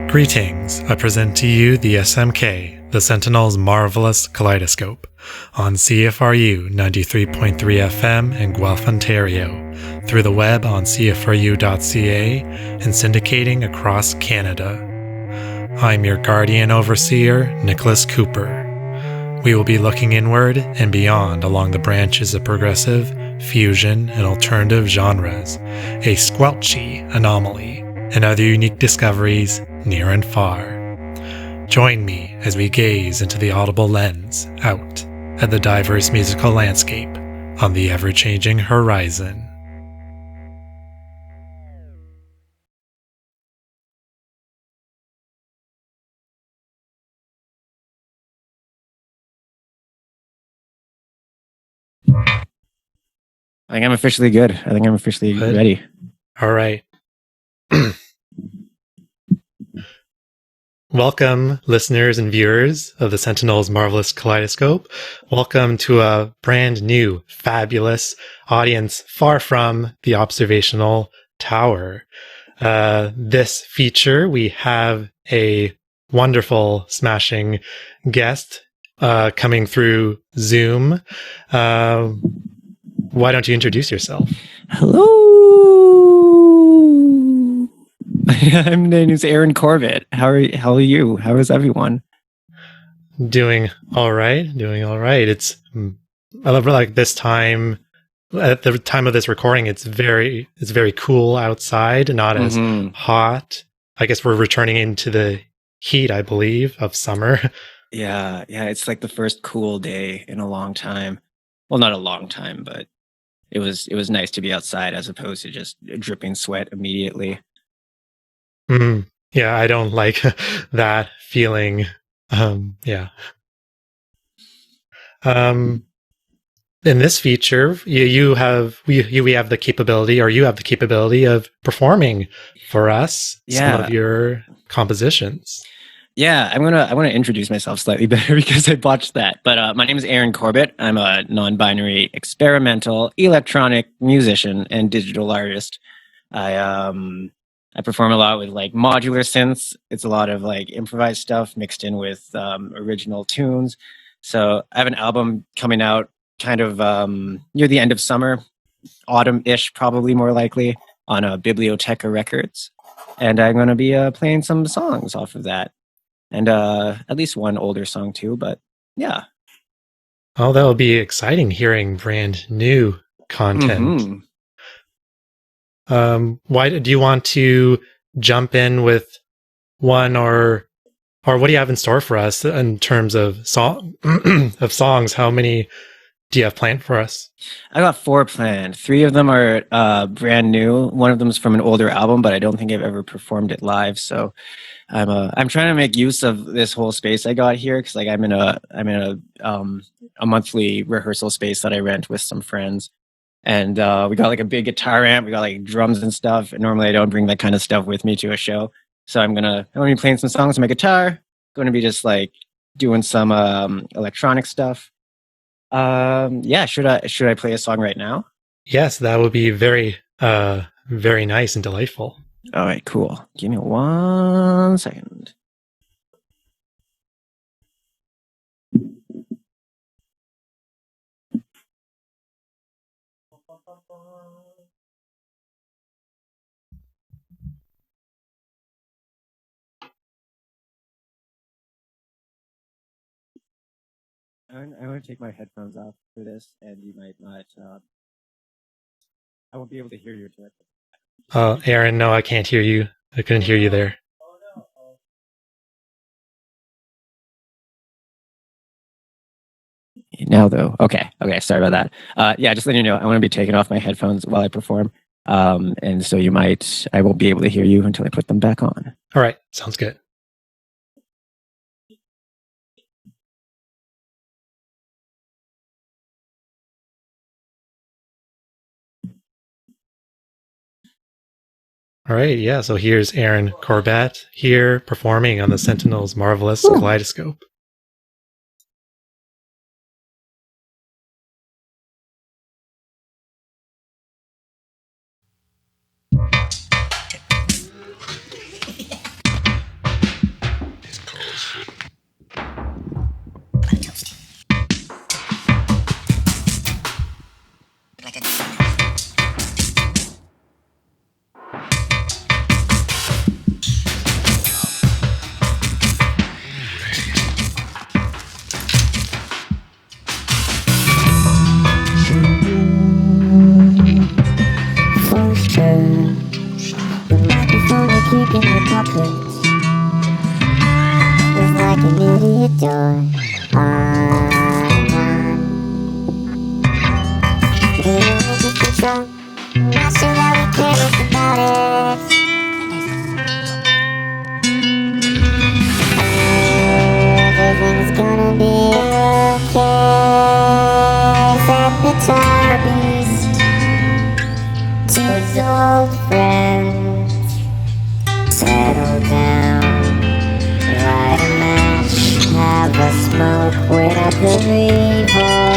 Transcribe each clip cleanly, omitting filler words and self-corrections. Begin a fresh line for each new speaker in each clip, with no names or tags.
Greetings, I present to you the SMK, the Sentinel's Marvellous Kaleidoscope, on CFRU 93.3 FM in Guelph, Ontario, through the web on CFRU.ca, and syndicating across Canada. I'm your guardian overseer, Nicholas Cooper. We will be looking inward and beyond along the branches of progressive, fusion, and alternative genres, a squelchy anomaly, and other unique discoveries near and far. Join me as we gaze into the audible lens out at the diverse musical landscape on the ever-changing horizon.
I think I'm officially good. I think I'm officially ready.
All right. Welcome, listeners and viewers of the Sentinel's Marvellous Kaleidoscope. Welcome to a brand new, fabulous audience far from the Observational Tower. This feature, we have a wonderful, smashing guest coming through Zoom. Why don't you introduce yourself?
Hello. My name is Erin Corbett. How are you? How is everyone?
Doing all right. It's I love like this time. At the time of this recording, it's very cool outside, not as hot. I guess we're returning into the heat, I believe, of summer.
Yeah. It's like the first cool day in a long time. Well, not a long time, but it was nice to be outside as opposed to just dripping sweat immediately.
Yeah, I don't like that feeling. Yeah. In this feature, we have the capability, or you have the capability of performing for us some of your compositions.
Yeah, I want to introduce myself slightly better because I botched that. But my name is Erin Corbett. I'm a non-binary experimental electronic musician and digital artist. I perform a lot with like modular synths. It's a lot of like improvised stuff mixed in with original tunes. So I have an album coming out kind of near the end of summer, autumn-ish, probably more likely, on Biblioteca Records. And I'm going to be playing some songs off of that. And at least one older song too, but yeah.
Oh, that'll be exciting hearing brand new content. Why do you want to jump in with one or what do you have in store for us in terms of songs? How many do you have planned for us?
I got 4 planned. 3 of them are brand new. One of them is from an older album, but I don't think I've ever performed it live. So I'm trying to make use of this whole space I got here because like I'm in a monthly rehearsal space that I rent with some friends, and we got like a big guitar amp, we got like drums and stuff. And normally I don't bring that kind of stuff with me to a show, so I'm gonna be playing some songs on my guitar. Going to be just like doing some electronic stuff. Yeah, should I play a song right now?
Yes, that would be very nice and delightful.
All right, cool. Give me 1 second. I want to take my headphones off for this, and you might not. I won't be able to hear you directly.
Oh, Erin, no, I can't hear you. I couldn't hear you there.
Now, though. Okay, sorry about that. Yeah, just letting you know, I want to be taking off my headphones while I perform. And so I won't be able to hear you until I put them back on.
All right, sounds good. All right, yeah, so here's Erin Corbett here performing on the Sentinel's Marvellous Kaleidoscope.
old friends. Settle down, light a match, have a smoke without the revolt.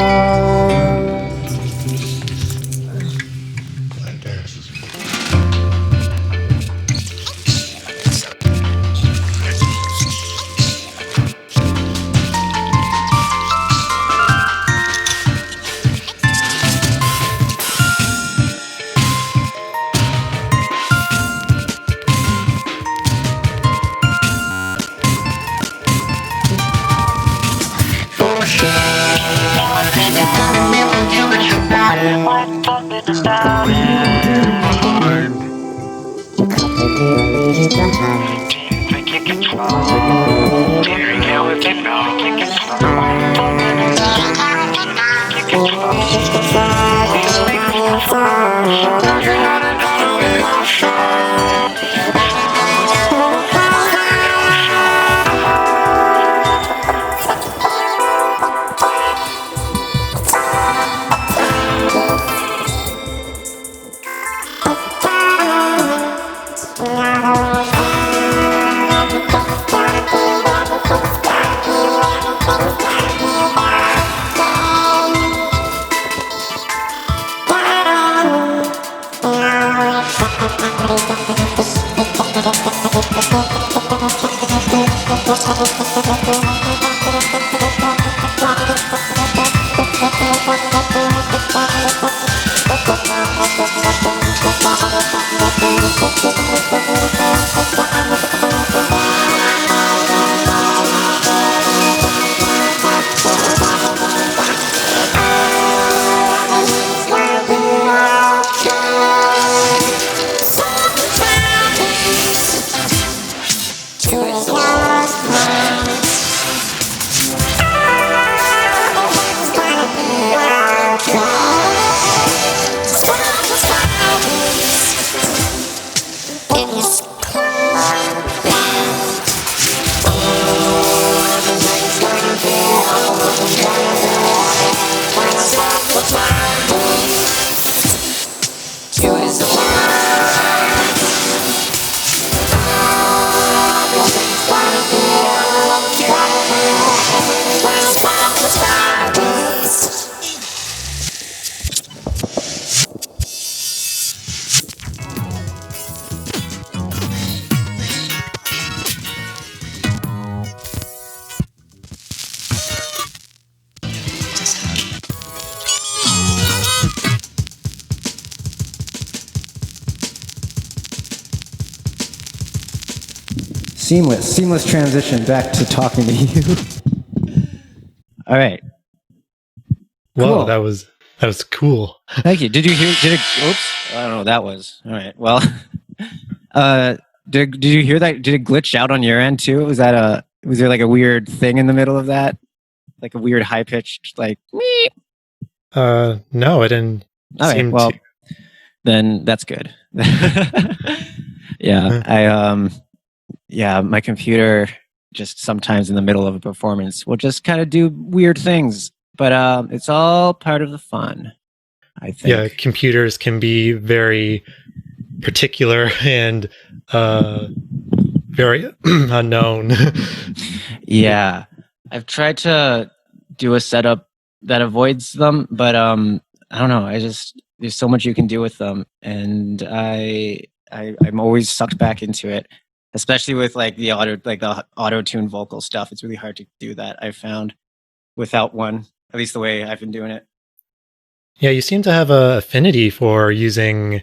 Seamless transition back to talking to you. All right.
Whoa,
Cool.
that was cool.
Thank you. Did you hear? Oops. I don't know what that was. All right. Well, did you hear that? Did it glitch out on your end too? Was there like a weird thing in the middle of that? Like a weird high pitched like meep?
No, it didn't seem
well,
to.
then that's good. Yeah. Yeah, my computer just sometimes in the middle of a performance will just kind of do weird things, but it's all part of the fun, I think.
Yeah, computers can be very particular and very unknown.
Yeah, I've tried to do a setup that avoids them, but I don't know. There's so much you can do with them, and I'm always sucked back into it. Especially with like the auto tune vocal stuff, it's really hard to do that. I've found without one, at least the way I've been doing it.
Yeah, you seem to have a affinity for using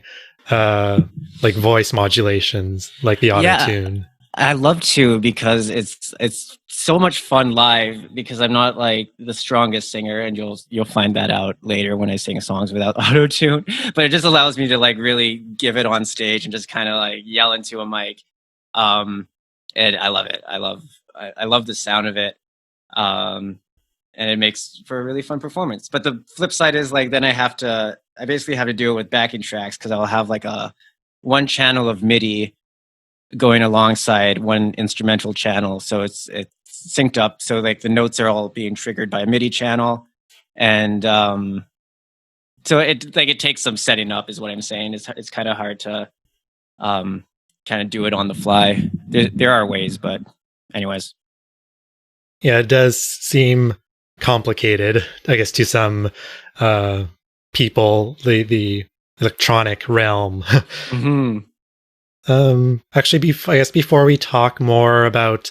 like voice modulations, like the auto tune.
I love to because it's so much fun live because I'm not like the strongest singer, and you'll find that out later when I sing songs without auto tune. But it just allows me to like really give it on stage and just kind of like yell into a mic. And I love it. I love the sound of it. And it makes for a really fun performance. But the flip side is like, then I basically have to do it with backing tracks because I'll have like one channel of MIDI going alongside one instrumental channel. So it's synced up. So like the notes are all being triggered by a MIDI channel. And to So it takes some setting up, is what I'm saying. It's kind of hard to kind of do it on the fly. There are ways, but anyways.
Yeah, it does seem complicated, I guess, to some people, the electronic realm.
Mm-hmm.
Actually, I guess before we talk more about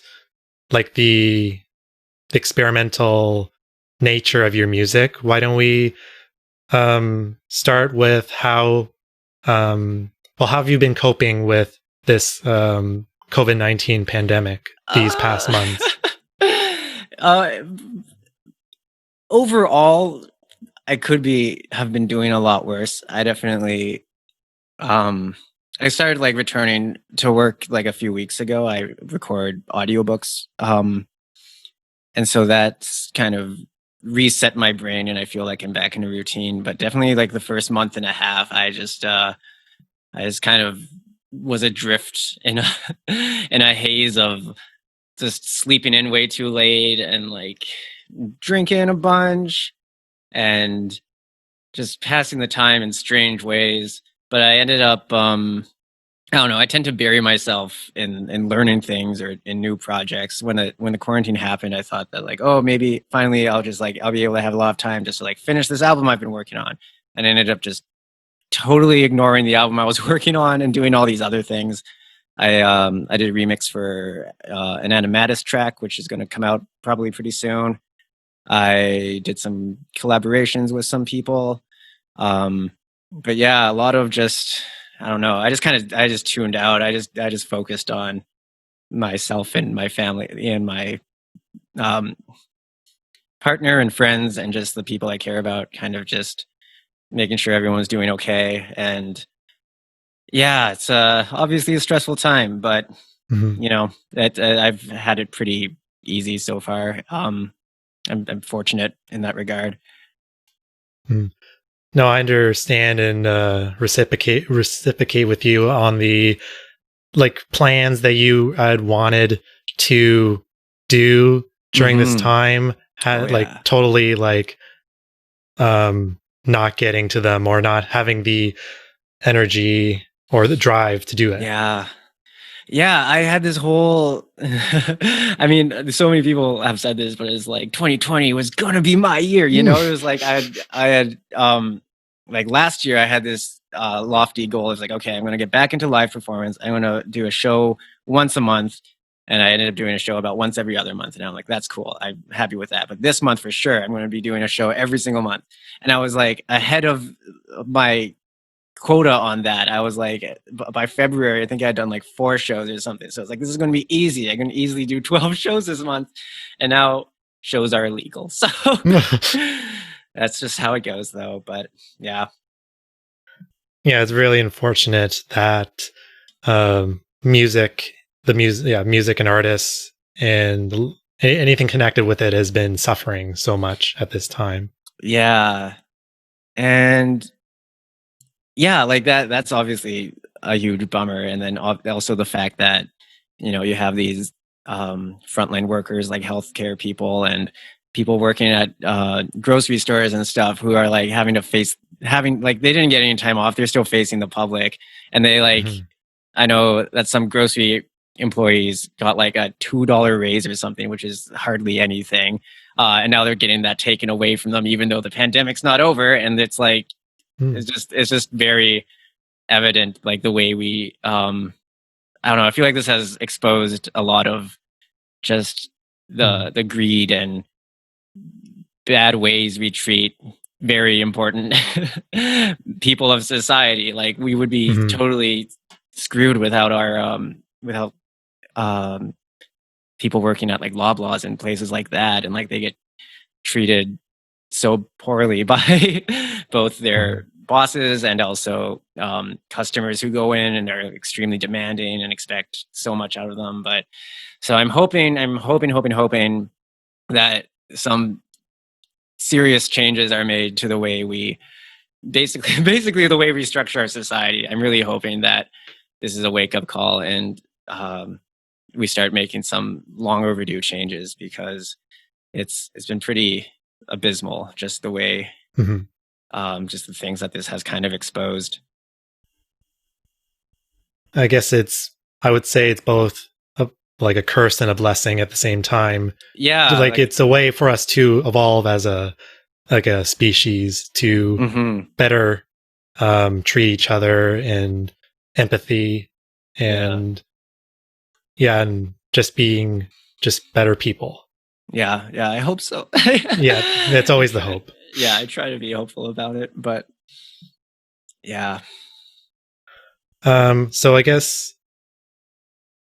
like the experimental nature of your music, why don't we start with how have you been coping with this COVID-19 pandemic these past months?
Overall, I could have been doing a lot worse. I definitely I started like returning to work like a few weeks ago. I record audiobooks. And so that's kind of reset my brain, and I feel like I'm back in a routine. But definitely like the first month and a half, I just kind of was adrift in in a haze of just sleeping in way too late and like drinking a bunch and just passing the time in strange ways. But I ended up I don't know. I tend to bury myself in learning things or in new projects. When the quarantine happened, I thought that like, oh, maybe finally I'll be able to have a lot of time just to like finish this album I've been working on. And I ended up just totally ignoring the album I was working on and doing all these other things. I did a remix for an Animatus track, which is going to come out probably pretty soon. I did some collaborations with some people. But yeah, a lot of just, I don't know. I just tuned out. I just focused on myself and my family and my partner and friends and just the people I care about, kind of just making sure everyone's doing okay. And yeah, it's obviously a stressful time, but you know, I've had it pretty easy so far. I'm fortunate in that regard.
No, I understand and reciprocate with you on the like plans that you had wanted to do during this time, like totally like not getting to them or not having the energy or the drive to do it.
Yeah, I had this whole I mean, so many people have said this, but it's like 2020 was gonna be my year, you know? It was like I had like last year I had this lofty goal. It's like, okay, I'm gonna get back into live performance. I'm gonna do a show once a month. And I ended up doing a show about once every other month. And I'm like, that's cool. I'm happy with that. But this month for sure, I'm gonna be doing a show every single month. And I was like ahead of my quota on that. I was like, by February, I think I had done like 4 shows or something. So it's like, this is going to be easy. I can easily do 12 shows this month. And now shows are illegal. So that's just how it goes though. But yeah.
Yeah, it's really unfortunate that music and artists and anything connected with it has been suffering so much at this time.
Yeah. And yeah, like that's obviously a huge bummer. And then also the fact that, you know, you have these frontline workers like healthcare people and people working at grocery stores and stuff who are like having like they didn't get any time off. They're still facing the public. And they like, I know that some grocery employees got like a $2 raise or something, which is hardly anything. And now they're getting that taken away from them, even though the pandemic's not over. And it's like, it's just very evident, like the way we, I don't know. I feel like this has exposed a lot of just the greed and bad ways we treat very important people of society. Like we would be totally screwed without our, people working at like Loblaws and places like that. And like they get treated so poorly by both their bosses and also customers who go in and they're extremely demanding and expect so much out of them. But so I'm hoping that some serious changes are made to the way we basically the way we structure our society. I'm really hoping that this is a wake-up call and we start making some long overdue changes, because it's been pretty abysmal just the way just the things that this has kind of exposed.
I guess I would say it's both like a curse and a blessing at the same time.
Yeah,
Like it's a way for us to evolve as a species to better treat each other and empathy and and just being just better people.
Yeah, I hope so.
Yeah, that's always the hope.
Yeah, I try to be hopeful about it, but yeah.
So I guess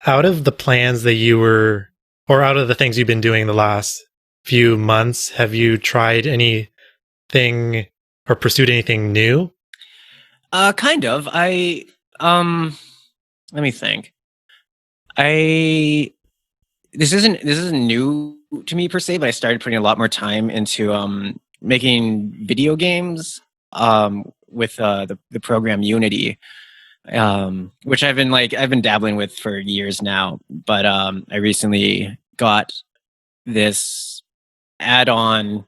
out of the plans that you were, or out of the things you've been doing the last few months, have you tried anything or pursued anything new?
Kind of. Let me think. This isn't new to me per se, but I started putting a lot more time into making video games with the program Unity, which I've been dabbling with for years now. But I recently got this add-on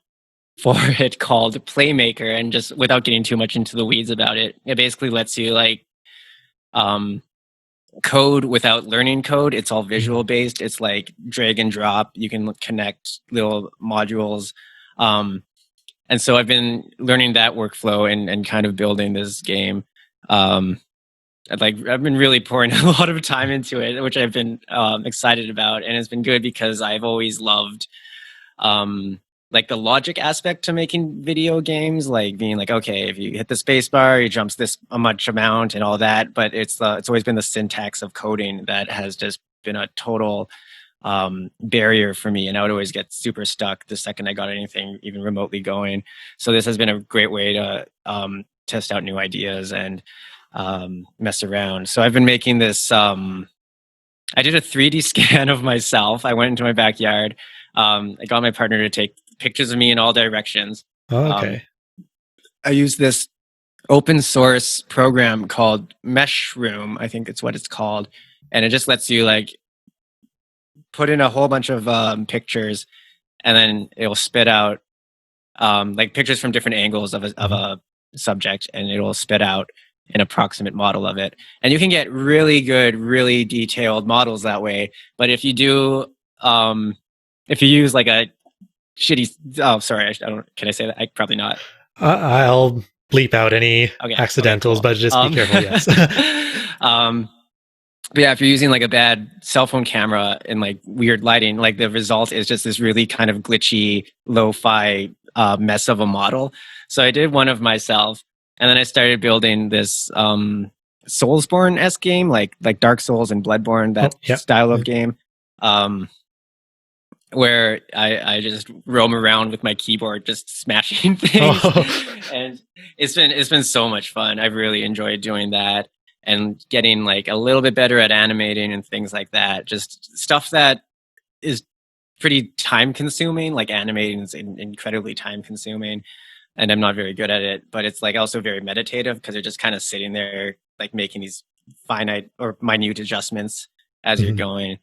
for it called Playmaker, and just without getting too much into the weeds about it, it basically lets you code without learning code. It's all visual based. It's like drag and drop. You can connect little modules. And so I've been learning that workflow and kind of building this game. I've been really pouring a lot of time into it, which I've been excited about, and it's been good because I've always loved like the logic aspect to making video games, like being like, okay, if you hit the space bar, it jumps this a much amount and all that. But it's always been the syntax of coding that has just been a total barrier for me, and I would always get super stuck the second I got anything even remotely going. So this has been a great way to test out new ideas and mess around. So I've been making this. I did a 3D scan of myself. I went into my backyard. I got my partner to take pictures of me in all directions.
Oh, okay.
I used this open source program called Meshroom, I think it's what it's called, and it just lets you like put in a whole bunch of pictures, and then it will spit out like pictures from different angles of a subject, and it will spit out an approximate model of it. And you can get really good, really detailed models that way. But if you do, if you use like a shitty, oh, sorry, I don't, can I say that? Probably not.
I'll bleep out any accidentals,
cool.
But just be careful, yes.
But yeah, if you're using like a bad cell phone camera and like weird lighting, like the result is just this really kind of glitchy, lo-fi mess of a model. So I did one of myself, and then I started building this Soulsborne-esque game, like Dark Souls and Bloodborne, that style of game, where I just roam around with my keyboard, just smashing things, and it's been so much fun. I've really enjoyed doing that and getting like a little bit better at animating and things like that. Just stuff that is pretty time consuming, like animating is incredibly time consuming, and I'm not very good at it, but it's like also very meditative because you're just kind of sitting there like making these finite or minute adjustments as you're going.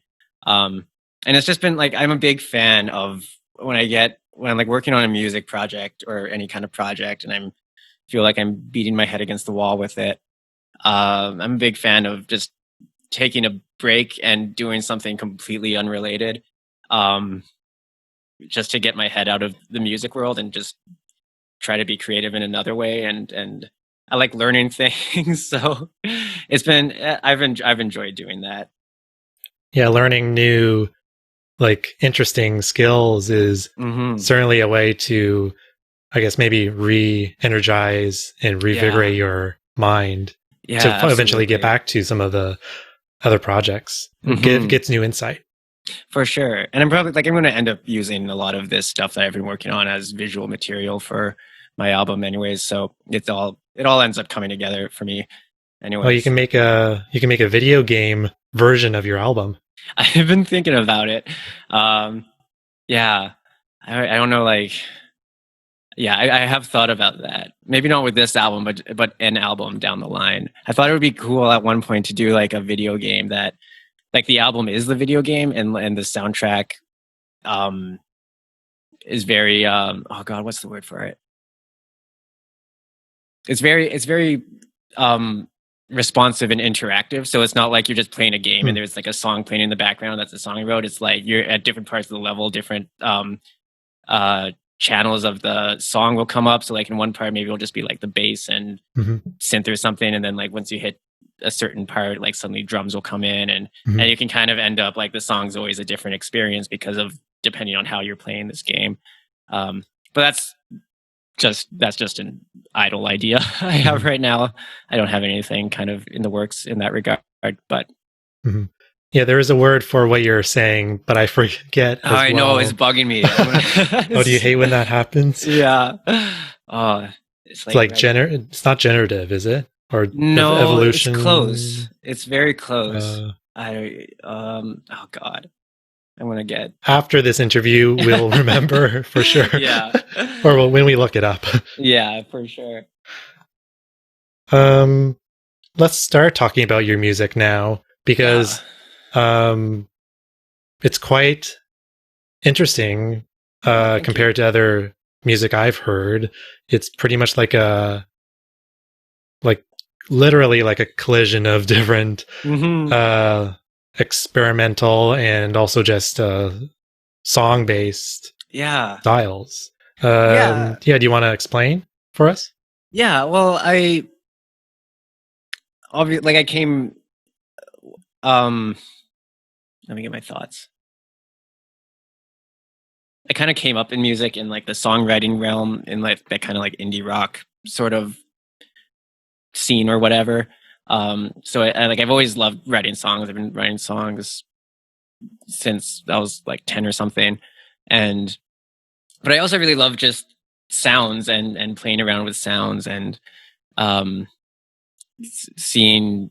And it's just been like, I'm a big fan of when I'm like working on a music project or any kind of project and feel like I'm beating my head against the wall with it. I'm a big fan of just taking a break and doing something completely unrelated, just to get my head out of the music world and just try to be creative in another way. And I like learning things, so I've enjoyed doing that.
Yeah, learning new, like interesting skills is certainly a way to, I guess, maybe re-energize and revigorate your mind. To eventually get back to some of the other projects. Gets new insight.
For sure. And I'm going to end up using a lot of this stuff that I've been working on as visual material for my album anyways. So it all ends up coming together for me anyways.
Well, you can make a video game version of your album.
I've been thinking about it. Yeah. I don't know, like, yeah, I have thought about that. Maybe not with this album, but an album down the line. I thought it would be cool at one point to do like a video game that, like, the album is the video game, and the soundtrack, is very oh god, what's the word for it? it's very responsive and interactive. So it's not like you're just playing a game and there's like a song playing in the background. That's the song I wrote. It's like you're at different parts of the level, different channels of the song will come up. So like in one part, maybe it'll just be like the bass and synth or something. And then like once you hit a certain part, like suddenly drums will come in and you can kind of end up like the song's always a different experience because of depending on how you're playing this game. But that's just an idle idea I have right now. I don't have anything kind of in the works in that regard, but
yeah, there is a word for what you're saying, but I forget.
I know it's bugging me.
Oh, do you hate when that happens?
Yeah.
It's like it's not generative, is it? Or
no,
evolution?
It's close. It's very close. Oh God. I'm gonna get
after this interview. We'll remember for sure.
Yeah,
or when we look it up.
Yeah, for sure.
Let's start talking about your music now because it's quite interesting compared to other music I've heard. It's pretty much like literally like a collision of different experimental and also just song-based styles. Do you want to explain for us?
Yeah, well, I came let me get my thoughts. I kind of came up in music in like the songwriting realm, in like that kind of like indie rock sort of scene or whatever. So I've always loved writing songs. I've been writing songs since I was like 10 or something. But I also really love just sounds and playing around with sounds and seeing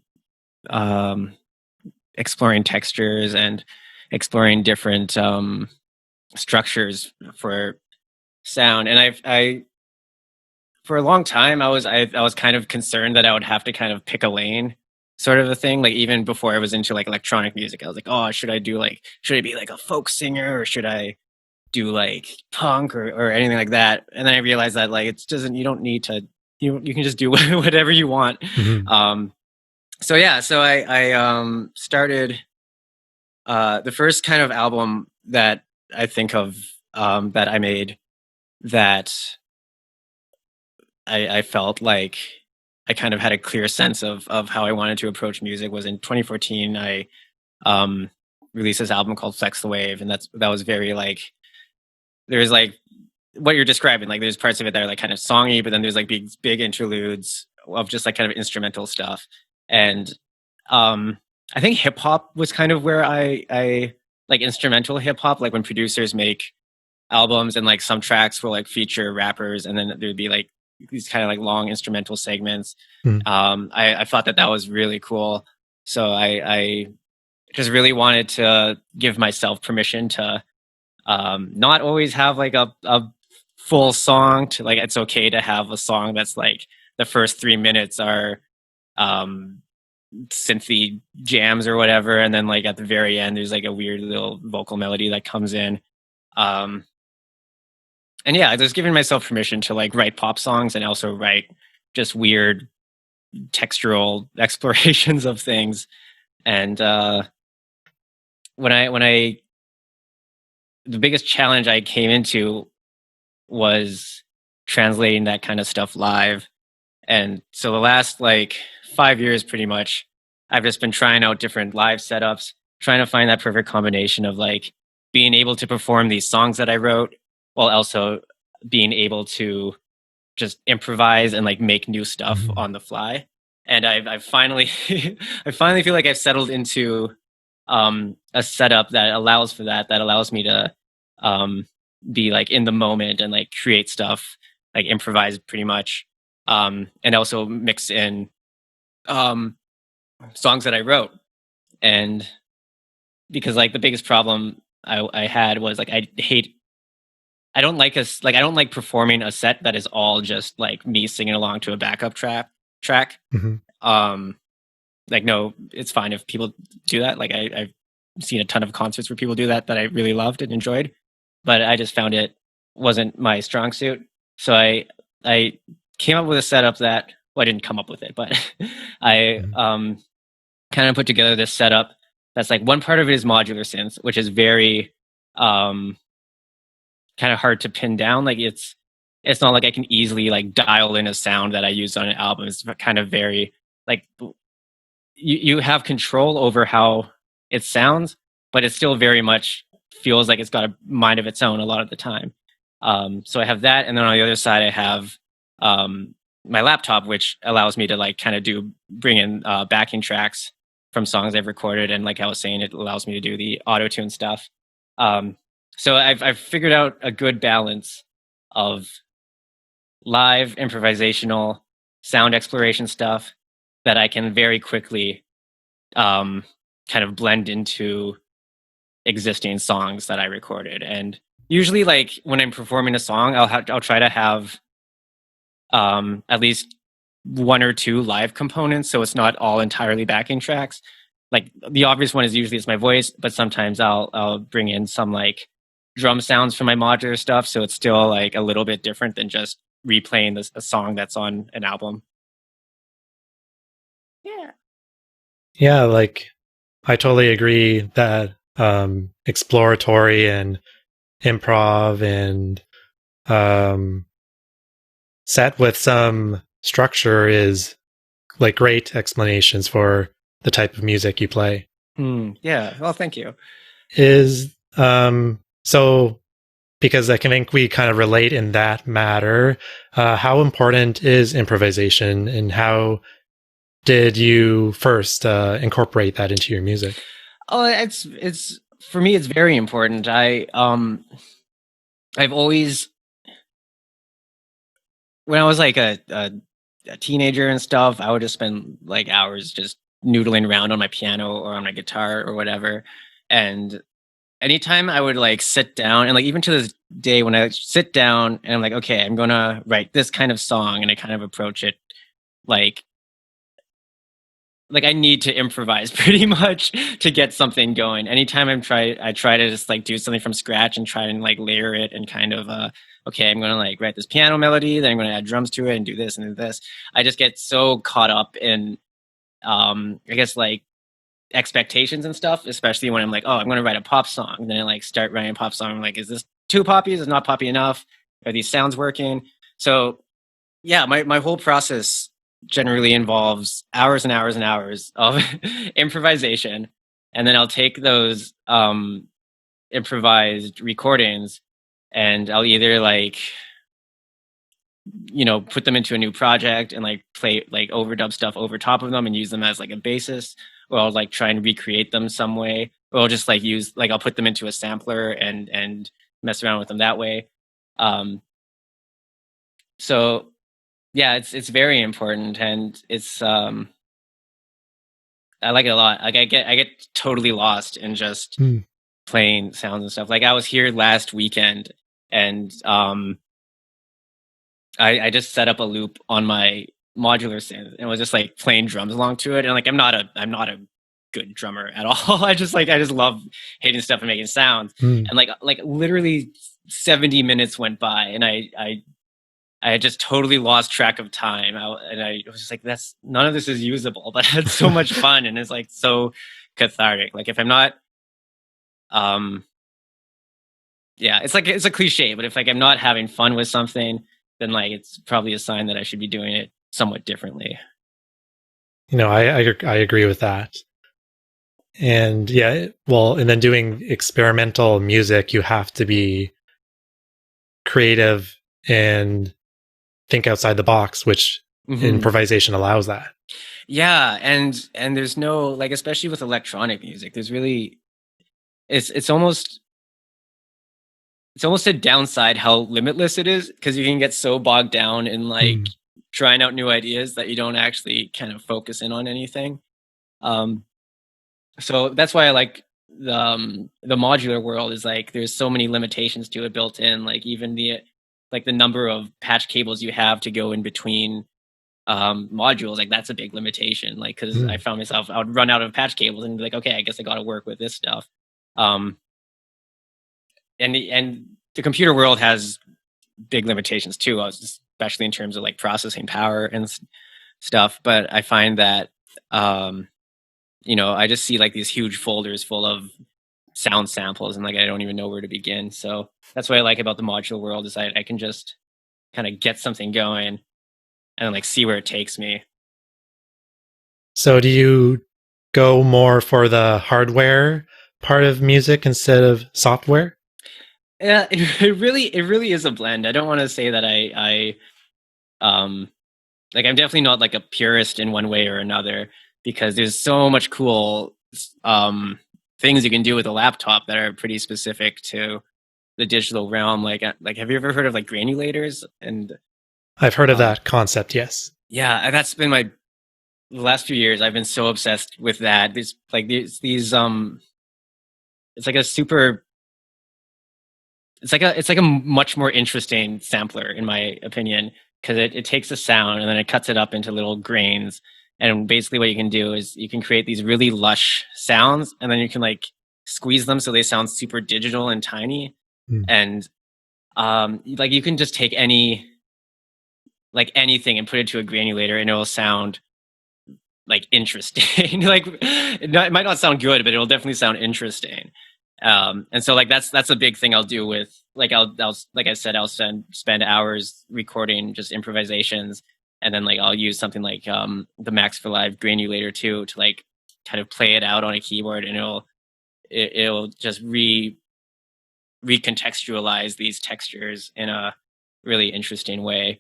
exploring textures and exploring different structures for sound. And I for a long time I was kind of concerned that I would have to kind of pick a lane sort of a thing. Like even before I was into like electronic music, I was like, oh, should I be like a folk singer or should I do like punk or anything like that? And then I realized that like you don't need to, you can just do whatever you want. So I started the first kind of album that I think of that I made that I felt like I kind of had a clear sense of how I wanted to approach music was in 2014. I released this album called Flex the Wave, and that was very like, there's like what you're describing, like there's parts of it that are like kind of songy, but then there's like big interludes of just like kind of instrumental stuff. And I think hip hop was kind of where I like instrumental hip hop, like when producers make albums and like some tracks will like feature rappers and then there'd be like these kind of like long instrumental segments. I thought that was really cool. So I just really wanted to give myself permission to not always have like a full song, to like, it's okay to have a song that's like the first 3 minutes are synthy jams or whatever, and then like at the very end there's like a weird little vocal melody that comes in. And yeah, just giving myself permission to like write pop songs and also write just weird textural explorations of things. And when I the biggest challenge I came into was translating that kind of stuff live. And so the last like 5 years pretty much, I've just been trying out different live setups, trying to find that perfect combination of like being able to perform these songs that I wrote while also being able to just improvise and like make new stuff on the fly. And I've finally I finally feel like I've settled into a setup that allows for that allows me to be like in the moment and like create stuff, like improvise pretty much, and also mix in songs that I wrote. And because like the biggest problem I had was like I don't like performing a set that is all just like me singing along to a backup track. Like, no, it's fine if people do that. Like I've seen a ton of concerts where people do that I really loved and enjoyed, but I just found it wasn't my strong suit. So I came up with a setup that, well, I didn't come up with it, but I kind of put together this setup that's like one part of it is modular synths, which is very kind of hard to pin down. Like it's not like I can easily like dial in a sound that I use on an album. It's kind of very like you have control over how it sounds, but it still very much feels like it's got a mind of its own a lot of the time. So I have that, and then on the other side I have my laptop, which allows me to like kind of bring in backing tracks from songs I've recorded, and like I was saying, it allows me to do the auto-tune stuff. So I've figured out a good balance of live improvisational sound exploration stuff that I can very quickly kind of blend into existing songs that I recorded. And usually, like when I'm performing a song, I'll try to have at least one or two live components, so it's not all entirely backing tracks. Like the obvious one is usually it's my voice, but sometimes I'll bring in some like drum sounds from my modular stuff, so it's still like a little bit different than just replaying a song that's on an album.
Yeah, like I totally agree that exploratory and improv and set with some structure is like great explanations for the type of music you play.
Yeah, well, thank you.
Is so because I can think we kind of relate in that matter. How important is improvisation, and how did you first incorporate that into your music?
Oh, it's for me, it's very important. I've always, when I was like a teenager and stuff, I would just spend like hours just noodling around on my piano or on my guitar or whatever. And anytime I would like sit down, and like even to this day, when I sit down and I'm like, okay, I'm gonna write this kind of song, and I kind of approach it like I need to improvise pretty much to get something going. Anytime I try to just like do something from scratch and try and like layer it and kind of okay, I'm gonna like write this piano melody, then I'm gonna add drums to it and do this and do this. I just get so caught up in I guess like expectations and stuff, especially when I'm like, oh, I'm gonna write a pop song. And then I like start writing a pop song. I'm like, is this too poppy? Is it not poppy enough? Are these sounds working? So yeah, my whole process generally involves hours and hours and hours of improvisation, and then I'll take those improvised recordings and I'll either like put them into a new project and like play like overdub stuff over top of them and use them as like a basis, or I'll like try and recreate them some way, or I'll just like use like I'll put them into a sampler and mess around with them that way. So yeah, it's very important, and it's I like it a lot. Like I get totally lost in just playing sounds and stuff. Like I was here last weekend, and I just set up a loop on my modular synth and was just like playing drums along to it. And like I'm not a good drummer at all. I just love hitting stuff and making sounds. And like literally 70 minutes went by, and I had just totally lost track of time. I was just like, none of this is usable, but it's so much fun, and it's like so cathartic. Like if I'm not, yeah, it's a cliche, but if like I'm not having fun with something, then like it's probably a sign that I should be doing it somewhat differently.
I agree with that. And yeah, well, and then doing experimental music, you have to be creative and think outside the box, which improvisation allows that.
Yeah, and there's no like, especially with electronic music, there's really it's almost a downside how limitless it is, because you can get so bogged down in like trying out new ideas that you don't actually kind of focus in on anything. So that's why I like the modular world. Is like there's so many limitations to it built in, like even the number of patch cables you have to go in between modules, like that's a big limitation. Like because I found myself, I would run out of patch cables and be like, okay, I guess I got to work with this stuff. And the computer world has big limitations too, especially in terms of like processing power and stuff. But I find that, you know, I just see like these huge folders full of sound samples and like I don't even know where to begin. So that's what I like about the modular world is I can just kind of get something going and like see where it takes me.
So do you go more for the hardware part of music instead of software?
Yeah, it really is a blend. I don't want to say that I like I'm definitely not like a purist in one way or another because there's so much cool things you can do with a laptop that are pretty specific to the digital realm. Like have you ever heard of like granulators? And
I've heard of that concept, yes.
Yeah, and that's been the last few years. I've been so obsessed with that. These it's like a super. It's like a much more interesting sampler in my opinion because it takes a sound and then it cuts it up into little grains. And basically what you can do is you can create these really lush sounds and then you can like squeeze them so they sound super digital and tiny. And like you can just take anything and put it to a granulator and it will sound like interesting. Like it might not sound good, but it'll definitely sound interesting. And so like that's a big thing I'll do with like I'll like I said I'll spend hours recording just improvisations and then like I'll use something like the Max for Live granulator too to like kind of play it out on a keyboard and it'll just recontextualize these textures in a really interesting way.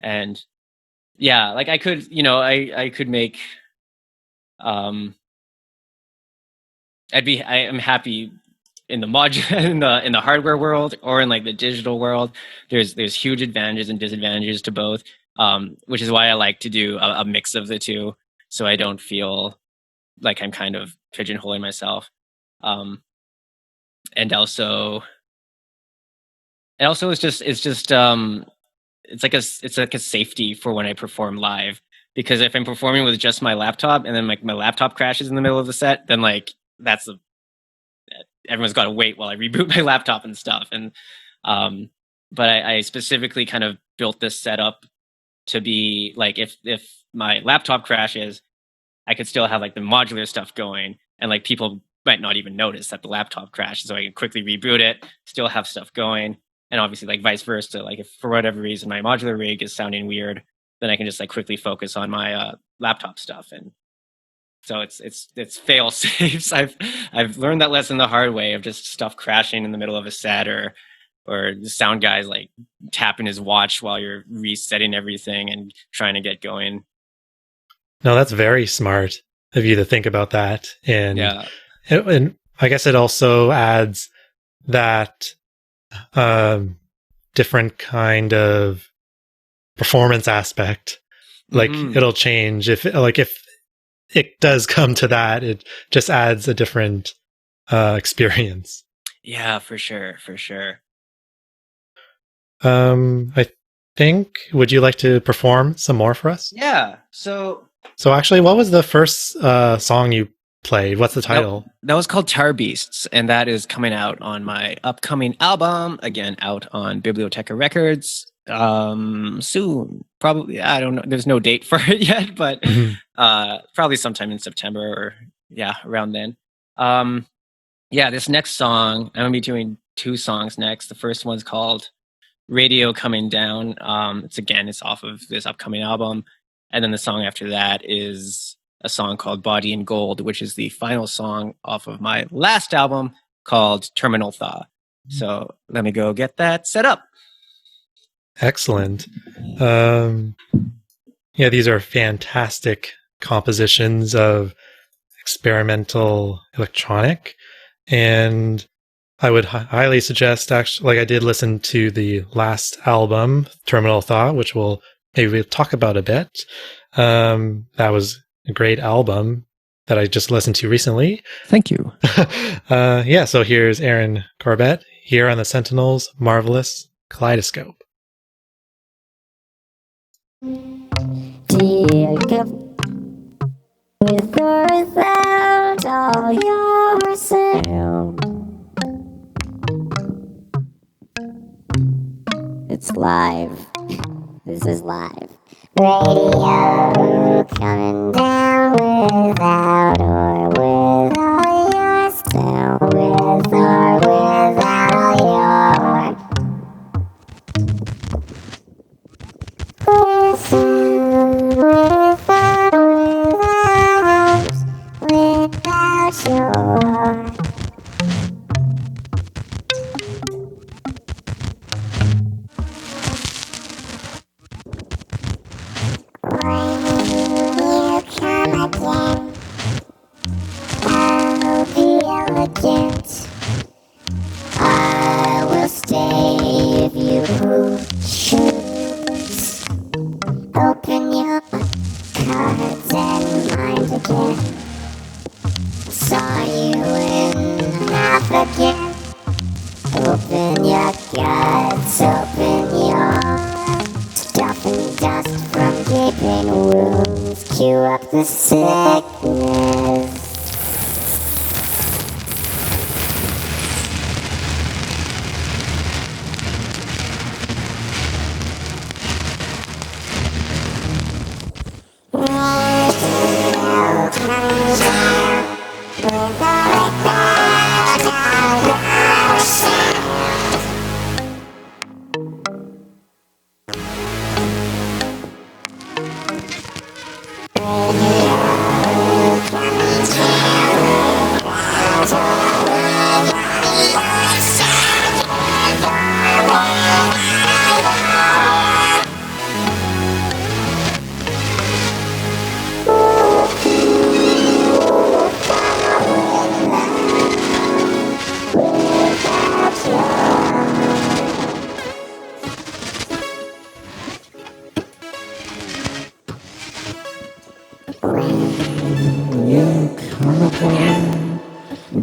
And yeah, like I could, you know, I could make I am happy in the in the hardware world or in like the digital world. There's huge advantages and disadvantages to both, which is why I like to do a mix of the two, so I don't feel like I'm kind of pigeonholing myself. And also it's just it's like a safety for when I perform live, because if I'm performing with just my laptop and then like my laptop crashes in the middle of the set, then like everyone's got to wait while I reboot my laptop and stuff. And but I specifically kind of built this setup to be like if my laptop crashes, I could still have like the modular stuff going, and like people might not even notice that the laptop crashed, so I can quickly reboot it, still have stuff going. And obviously like vice versa, like if for whatever reason my modular rig is sounding weird, then I can just like quickly focus on my laptop stuff. And so it's fail safes. I've learned that lesson the hard way of just stuff crashing in the middle of a set or the sound guys like tapping his watch while you're resetting everything and trying to get going.
No, that's very smart of you to think about that. And
yeah,
and I guess it also adds that different kind of performance aspect. Like it'll change if it does come to that, it just adds a different experience.
Yeah, for sure.
I think, would you like to perform some more for us?
Yeah. So
actually, what was the first song you played? What's the title?
That was called Tar Beasts, and that is coming out on my upcoming album, again out on Biblioteca Records soon. Probably, I don't know, there's no date for it yet, but probably sometime in September or around then. This next song, I'm gonna be doing 2 songs next. The first one's called Radio Coming Down. It's off of this upcoming album, and then the song after that is a song called Body in Gold, which is the final song off of my last album called Terminal Thaw. So let me go get that set up.
Excellent. These are fantastic compositions of experimental electronic, and I would highly suggest, actually, like I did listen to the last album, Terminal Thaw, which we'll talk about a bit. That was a great album that I just listened to recently.
Thank you.
So here's Erin Corbett here on the Sentinel's Marvellous Kaleidoscope.
Dear God, with or without all your sound, It's live. This is live. Radio coming down without or with all your sound, with or without all your without your you come again, I'll be elegant. I will stay if you choose. Open your cards and mind again. Saw you enough again. Open your guts, open your stuff and dust from gaping wounds. Cue up the sickness.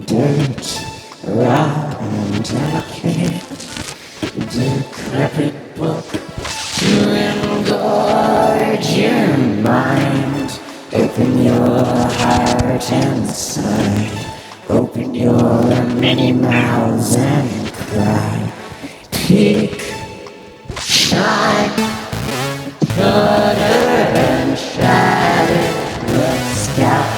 Dirt, raw and delicate, decrepit book to engorge your mind. Open your heart and sigh, open your many mouths and cry. Peek, shine, flutter and shatter the sky.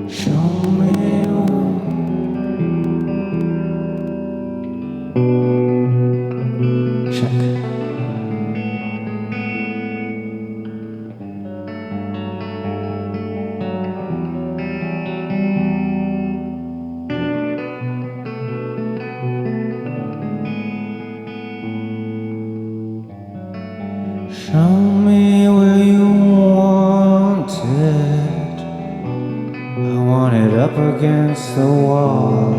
Show me check. Show me where you want it. I want it up against the wall,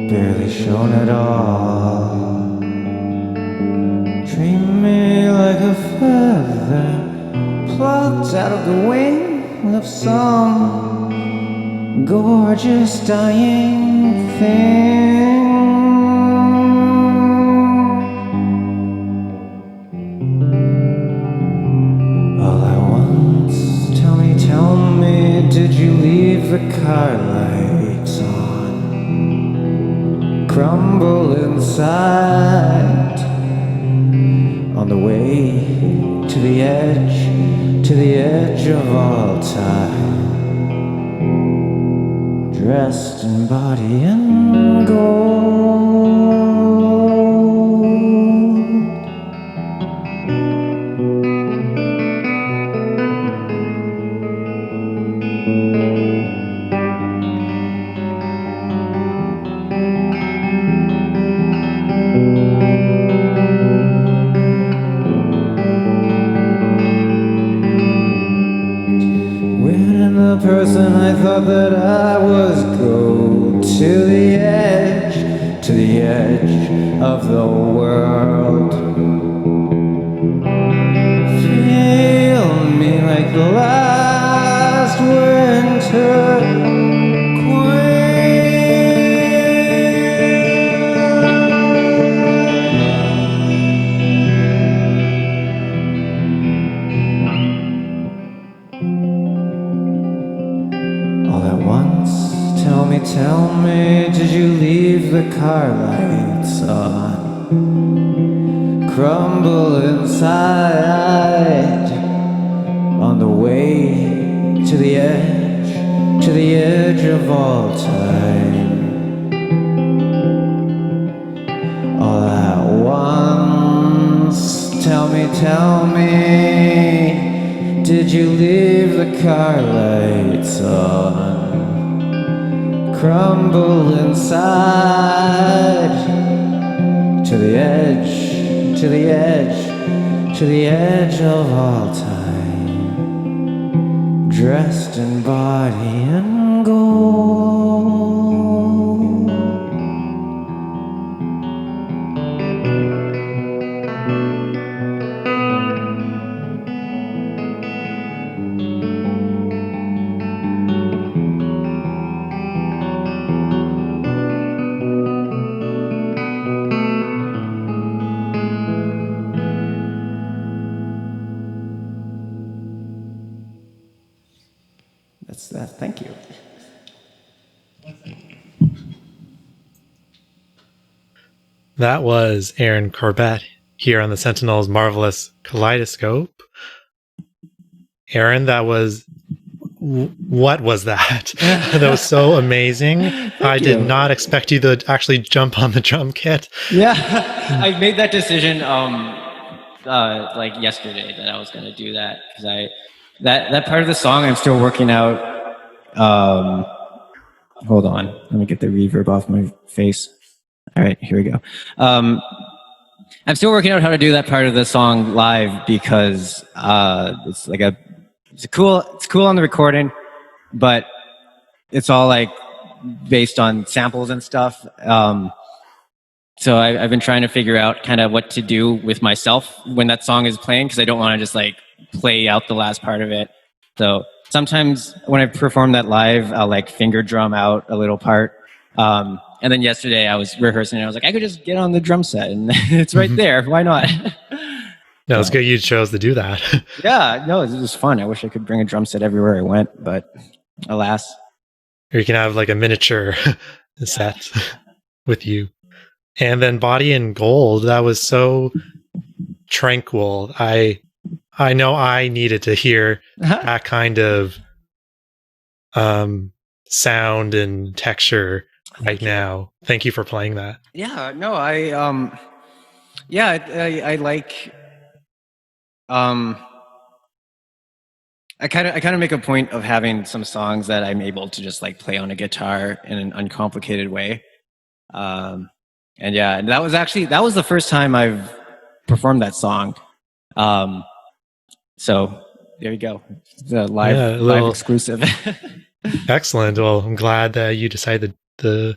barely shown at all. Treat me like a feather plucked out of the wing of some gorgeous dying thing. All at once, tell me, did you leave the car lights on? Crumble inside on the way to the edge of all time, dressed in body and gold. The person I thought that I was, go to the edge of the world. Feel me like the last winter Tell me, did you leave the car lights on? Crumble inside on the way to the edge of all time. All at once, tell me, did you leave the car lights on? Crumble inside to the edge of all time, dressed in body and gold. That's that. Thank you.
That was Erin Corbett here on the Sentinel's Marvellous Kaleidoscope. Erin, that was... What was that? That was so amazing. I did not expect you to actually jump on the drum kit.
Yeah, I made that decision like yesterday that I was going to do that because that part of the song I'm still working out. Hold on, let me get the reverb off my face. All right, here we go. I'm still working out how to do that part of the song live because it's like it's cool on the recording, but it's all like based on samples and stuff. So I've been trying to figure out kind of what to do with myself when that song is playing because I don't want to just like play out the last part of it. So sometimes when I perform that live, I'll like finger drum out a little part. And then yesterday I was rehearsing and I was like, I could just get on the drum set and it's right there. Why not?
No, it's good you chose to do that.
Yeah, no, it was fun. I wish I could bring a drum set everywhere I went, but alas.
Or you can have like a miniature set with you. And then Body in Gold, that was so tranquil. I know I needed to hear that kind of sound and texture right now. Thank you for playing that.
Yeah, no, I like I kind of make a point of having some songs that I'm able to just like play on a guitar in an uncomplicated way. And yeah, and that was the first time I've performed that song. So there you go. The live exclusive.
Excellent. Well, I'm glad that you decided to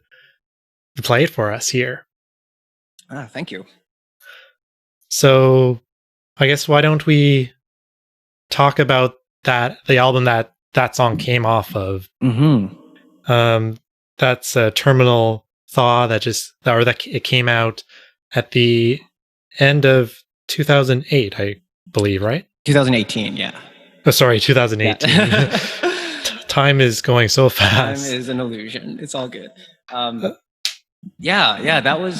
play it for us here.
Thank you.
So I guess why don't we talk about the album that song came off of?
Mm-hmm.
That's Terminal Thaw that it came out at the end of 2008, I believe, right?
2018, yeah.
Oh, sorry, 2018. Yeah. Time is going so fast.
Time is an illusion. It's all good. Yeah, that was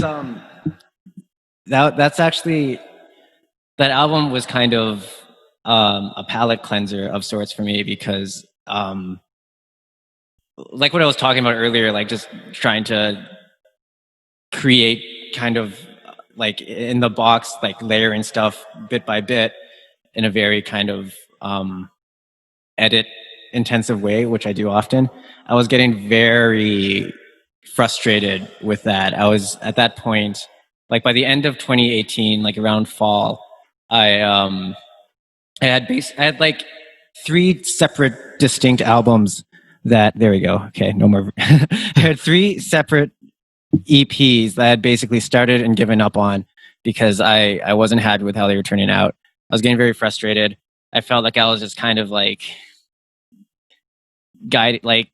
that's actually, that album was kind of a palate cleanser of sorts for me, because like what I was talking about earlier, like just trying to create kind of like in the box, like layering stuff bit by bit in a very kind of edit intensive way, which I do often. I was getting very frustrated with that. I was at that point, like by the end of 2018, like around fall, I had like 3 separate distinct albums that, there we go. Okay, no more. I had 3 separate EPs that I had basically started and given up on because I wasn't happy with how they were turning out. I was getting very frustrated. I felt like I was just kind of like guided, like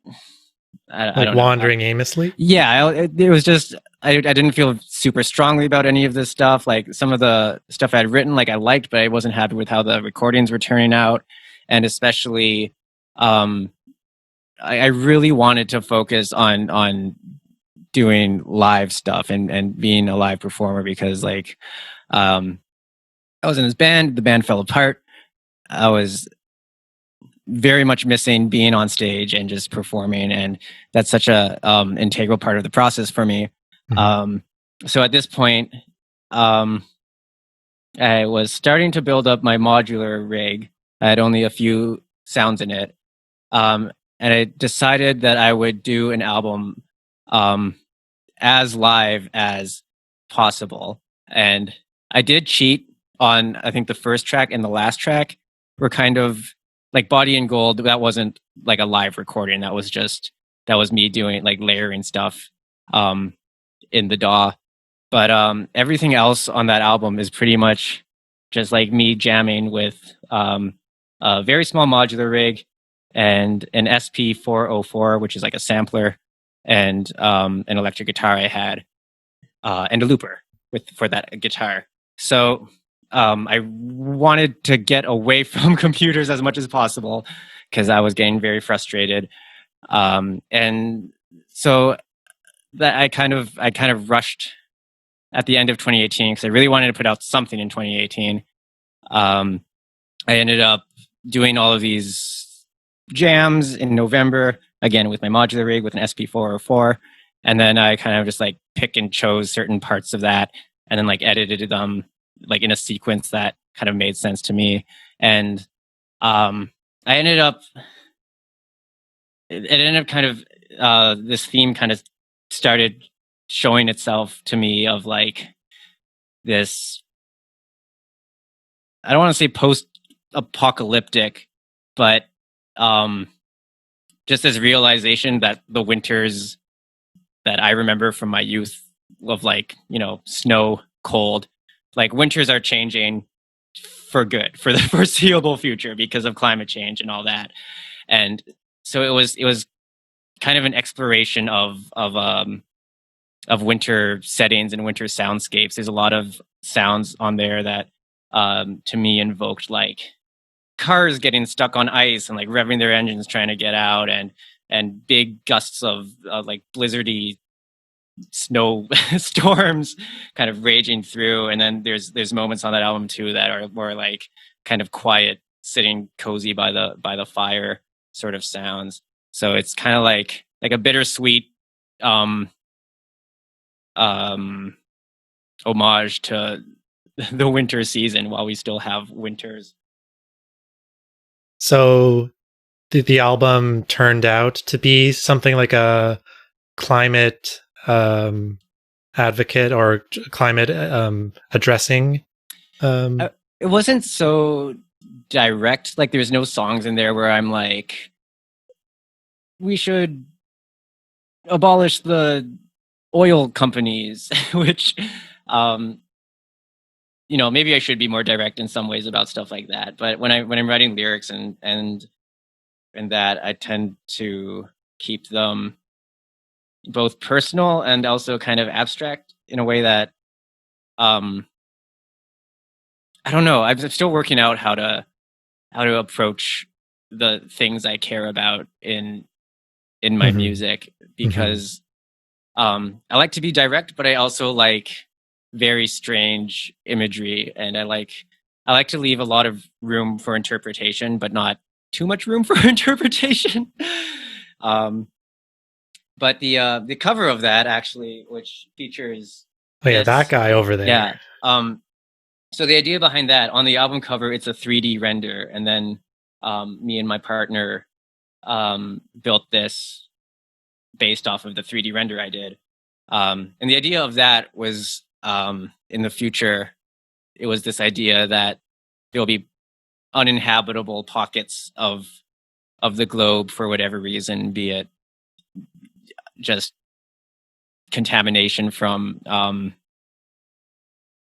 I don't
wandering
know.
Aimlessly.
Yeah, it was just I didn't feel super strongly about any of this stuff. Like some of the stuff I had written, like I liked, but I wasn't happy with how the recordings were turning out, and especially, I really wanted to focus on doing live stuff and being a live performer, because like I was in this band, the band fell apart. I was very much missing being on stage and just performing, and that's such a integral part of the process for me. So at this point, I was starting to build up my modular rig. I had only a few sounds in it, and I decided that I would do an album as live as possible. And I did cheat on, I think the first track and the last track were kind of like Body in Gold. That wasn't like a live recording. That was me doing like layering stuff in the DAW. But everything else on that album is pretty much just like me jamming with a very small modular rig and an SP404, which is like a sampler, and an electric guitar I had, and a looper for that guitar. So I wanted to get away from computers as much as possible because I was getting very frustrated, and so that I kind of rushed at the end of 2018 because I really wanted to put out something in 2018. I ended up doing all of these jams in November, again with my modular rig with an SP404, and then I kind of just like pick and chose certain parts of that and then like edited them like in a sequence that kind of made sense to me. And I ended up kind of this theme kind of started showing itself to me of like this, I don't want to say post-apocalyptic, but just this realization that the winters that I remember from my youth of like, snow, cold, like winters are changing for good for the foreseeable future because of climate change and all that. And so it was kind of an exploration of winter settings and winter soundscapes. There's a lot of sounds on there that to me invoked like cars getting stuck on ice and like revving their engines trying to get out, and big gusts of like blizzardy snow storms kind of raging through, and then there's moments on that album too that are more like kind of quiet, sitting cozy by the fire sort of sounds. So it's kind of like a bittersweet homage to the winter season while we still have winters.
So the album turned out to be something like a climate advocate or climate addressing.
It wasn't so direct. Like there's no songs in there where I'm like, we should abolish the oil companies, which maybe I should be more direct in some ways about stuff like that. But when I'm writing lyrics and that, I tend to keep them both personal and also kind of abstract in a way that I don't know. I'm still working out how to approach the things I care about in my music, because I like to be direct, but I also like very strange imagery, and I like to leave a lot of room for interpretation, but not too much room for interpretation. But the cover of that, actually, which features
that guy over there.
Yeah. So the idea behind that, on the album cover, it's a 3D render, and then me and my partner built this based off of the 3D render I did. And the idea of that was, in the future, it was this idea that there'll be uninhabitable pockets of the globe for whatever reason, be it just contamination from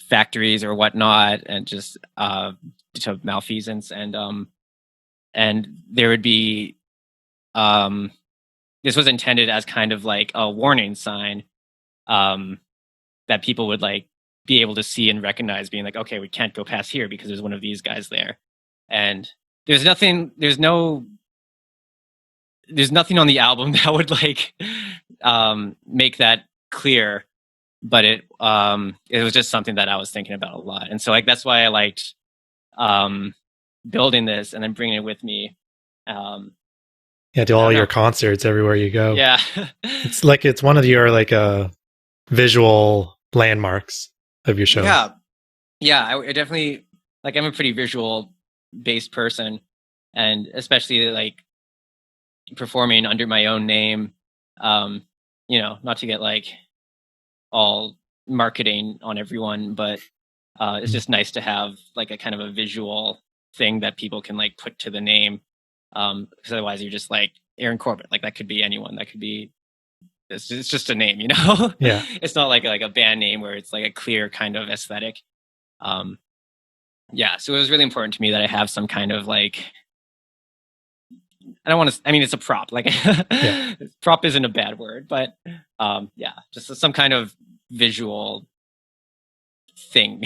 factories or whatnot, and just to malfeasance, and there would be this was intended as kind of like a warning sign that people would like be able to see and recognize, being like, okay, we can't go past here because there's one of these guys there. And there's nothing on the album that would like make that clear, but it was just something that I was thinking about a lot. And so like that's why I liked building this and then bringing it with me.
To all your concerts everywhere you go.
Yeah.
it's one of your like visual landmarks of your show.
Yeah, I definitely, like, I'm a pretty visual based person, and especially like performing under my own name, not to get like all marketing on everyone, but it's just nice to have like a kind of a visual thing that people can like put to the name, because otherwise you're just like Erin Corbett, like that could be anyone, that could be, it's just a name,
Yeah.
It's not like a band name where it's like a clear kind of aesthetic. So it was really important to me that I have some kind of like, it's a prop, like prop isn't a bad word, but just some kind of visual thing.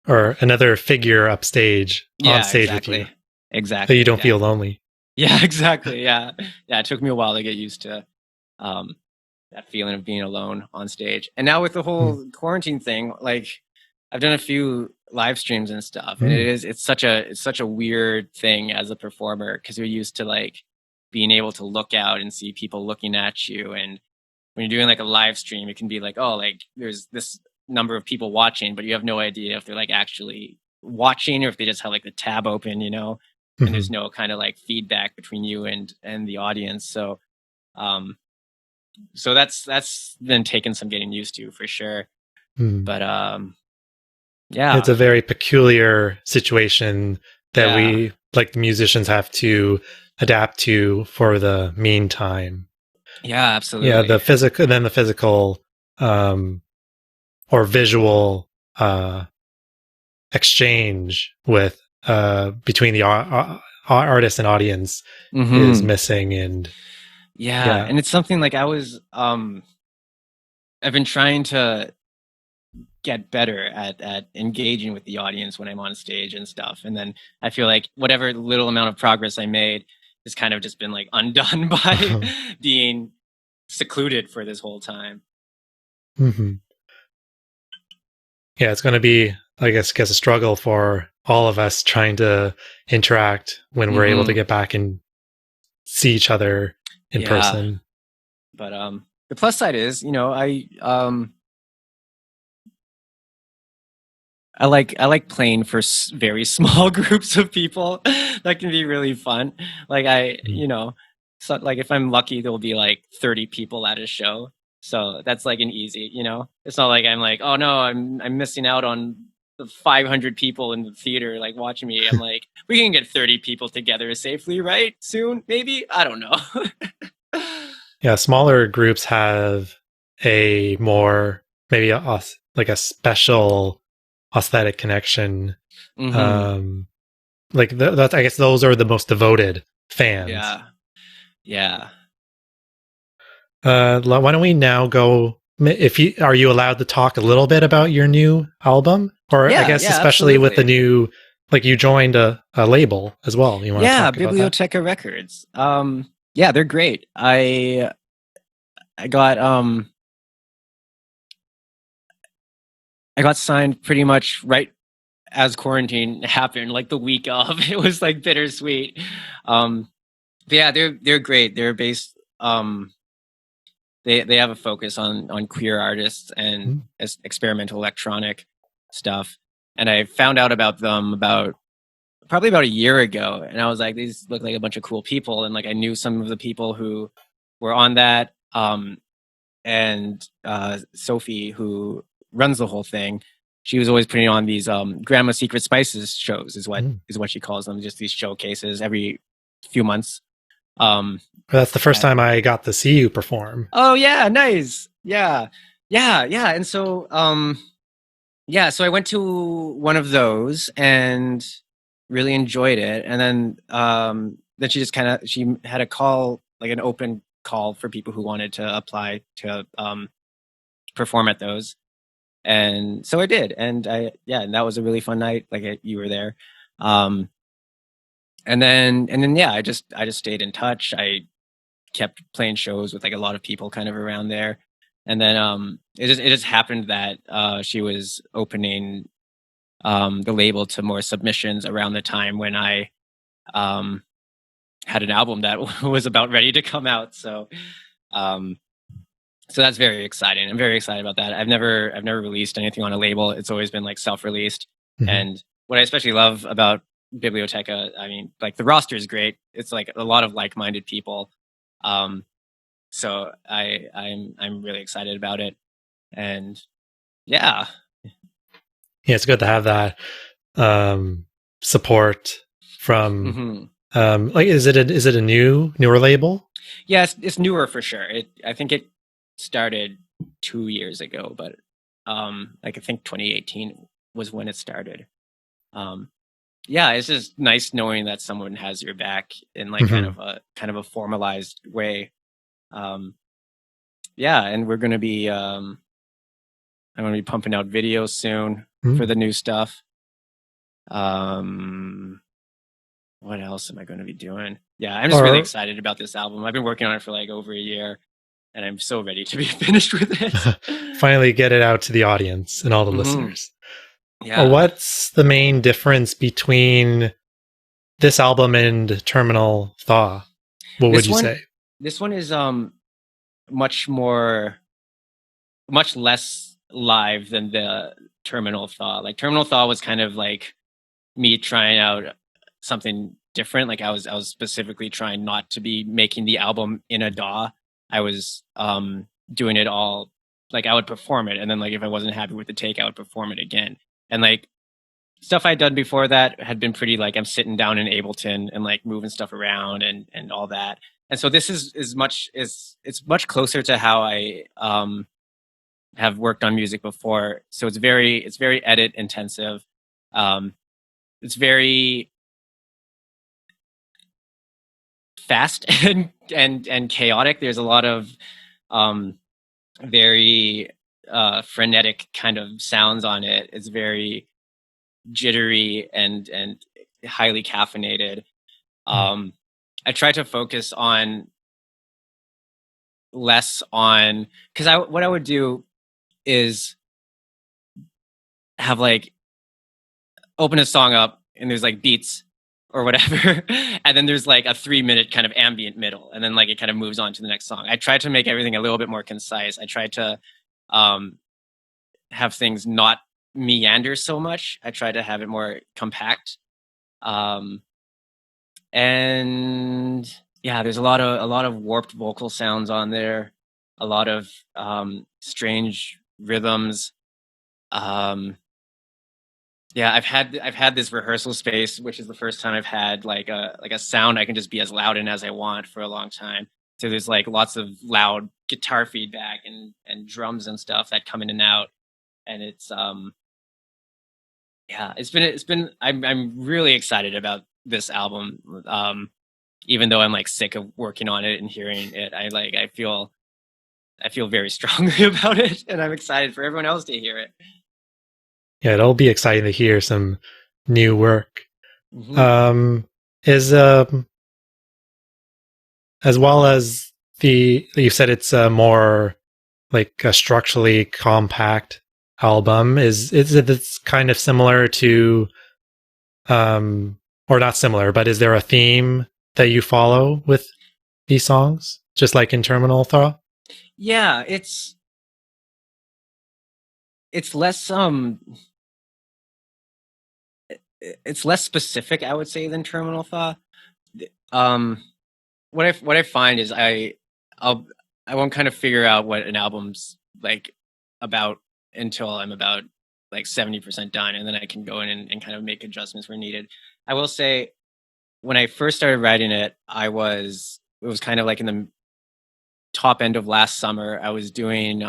Or another figure upstage, on stage
exactly.
with you.
Exactly.
So you don't feel lonely.
Yeah, exactly. Yeah. It took me a while to get used to that feeling of being alone on stage. And now with the whole quarantine thing, like I've done a few live streams and stuff, and it's such a weird thing as a performer, because you're used to like being able to look out and see people looking at you. And when you're doing like a live stream, it can be like, oh, like there's this number of people watching, but you have no idea if they're like actually watching or if they just have like the tab open, and there's no kind of like feedback between you and the audience. So that's been taking some getting used to, for sure. But
it's a very peculiar situation that we, like the musicians, have to adapt to for the meantime.
Yeah, absolutely.
Yeah, the physical or visual exchange with between the artist and audience is missing. And
and it's something like I've been trying to get better at engaging with the audience when I'm on stage and stuff, and then I feel like whatever little amount of progress I made has kind of just been like undone by being secluded for this whole time.
Mm-hmm. Yeah, it's going to be, I guess, a struggle for all of us trying to interact when we're able to get back and see each other in person.
But the plus side is, I like playing for very small groups of people. That can be really fun. Like so like if I'm lucky, there'll be like 30 people at a show. So that's like an easy, It's not like I'm like, oh no, I'm missing out on the 500 people in the theater like watching me. I'm like, we can get 30 people together safely, right? Soon, maybe. I don't know.
Yeah, smaller groups have a more maybe like a special aesthetic connection. Like that, I guess those are the most devoted fans.
Yeah.
Why don't we now go? Are you allowed to talk a little bit about your new album, or I guess especially with the new, like you joined a label as well. You want to talk about
Biblioteca Records. Yeah, they're great. I got signed pretty much right as quarantine happened, like the week of. It was like bittersweet. But yeah, they're great. They're based. They have a focus on queer artists and experimental electronic stuff. And I found out about them probably about a year ago, and I was like, these look like a bunch of cool people, and like I knew some of the people who were on that. And Sophie, who runs the whole thing, she was always putting on these Grandma Secret Spices shows, is what she calls them, just these showcases every few months.
That's the first time I got to see you perform.
Oh yeah, nice. Yeah. And so so I went to one of those and really enjoyed it. And then she just she had a call, like an open call for people who wanted to apply to perform at those. And so I did. And and that was a really fun night. Like you were there. And then I just stayed in touch. I kept playing shows with like a lot of people kind of around there. And then it just happened that she was opening the label to more submissions around the time when I had an album that was about ready to come out. So so that's very exciting. I'm very excited about that. I've never released anything on a label. It's always been like self-released. And what I especially love about Biblioteca, I mean, like the roster is great. It's like a lot of like-minded people. So I'm really excited about it. And yeah,
it's good to have that support from like is it a newer label?
Yeah, it's newer for sure. I think it started 2 years ago, but like I think 2018 was when it started. Yeah, it's just nice knowing that someone has your back in like kind of a formalized way. Yeah, and we're gonna be I'm gonna be pumping out videos soon for the new stuff. What else am I going to be doing? Yeah, I'm just really excited about this album. I've been working on it for like over a year, and I'm so ready to be finished with it.
Finally get it out to the audience and all the listeners.
Yeah.
What's the main difference between this album and Terminal Thaw? What would you say?
This one is much less live than the Terminal Thaw. Like Terminal Thaw was kind of like me trying out something different. Like I was specifically trying not to be making the album in a DAW. I was doing it all, like I would perform it, and then like if I wasn't happy with the take, I would perform it again. And like stuff I'd done before that had been pretty like I'm sitting down in Ableton and like moving stuff around and all that. And so this is much closer to how I have worked on music before. So it's very edit intensive. It's very fast and chaotic. There's a lot of very frenetic kind of sounds on it. It's very jittery and highly caffeinated. I try to focus on less on, because what I would do is have like open a song up and there's like beats or whatever, and then there's like a 3-minute kind of ambient middle, and then like it kind of moves on to the next song. I tried to make everything a little bit more concise. I tried to have things not meander so much. I tried to have it more compact. And yeah, there's a lot of warped vocal sounds on there, a lot of strange rhythms. Yeah, I've had this rehearsal space, which is the first time I've had like a sound I can just be as loud in as I want for a long time. So there's like lots of loud guitar feedback and drums and stuff that come in and out, and it's yeah, it's been I'm really excited about this album. Even though I'm like sick of working on it and hearing it, I feel very strongly about it, and I'm excited for everyone else to hear it.
Yeah, it'll be exciting to hear some new work. Is as well as you said it's a more like a structurally compact album. Is it's kind of similar to or not similar, but is there a theme that you follow with these songs, just like in Terminal Thought?
Yeah, it's less it's less specific, I would say, than Terminal Thought. What I find is I won't kind of figure out what an album's like about until I'm about like 70% done, and then I can go in and kind of make adjustments where needed. I will say, when I first started writing it, it was kind of like in the top end of last summer. I was doing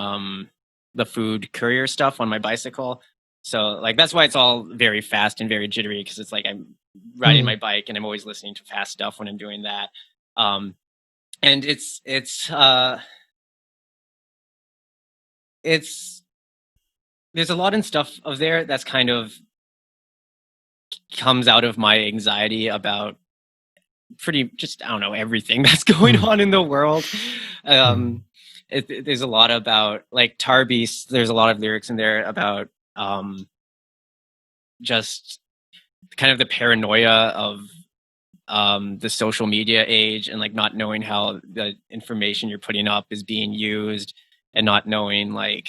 the food courier stuff on my bicycle. So like that's why it's all very fast and very jittery, because it's like I'm riding my bike and I'm always listening to fast stuff when I'm doing that. And it's there's a lot in stuff of there that's kind of comes out of my anxiety about pretty just, I don't know, everything that's going on in the world. There's a lot about like Tar Beast. There's a lot of lyrics in there about just kind of the paranoia of the social media age, and like not knowing how the information you're putting up is being used, and not knowing like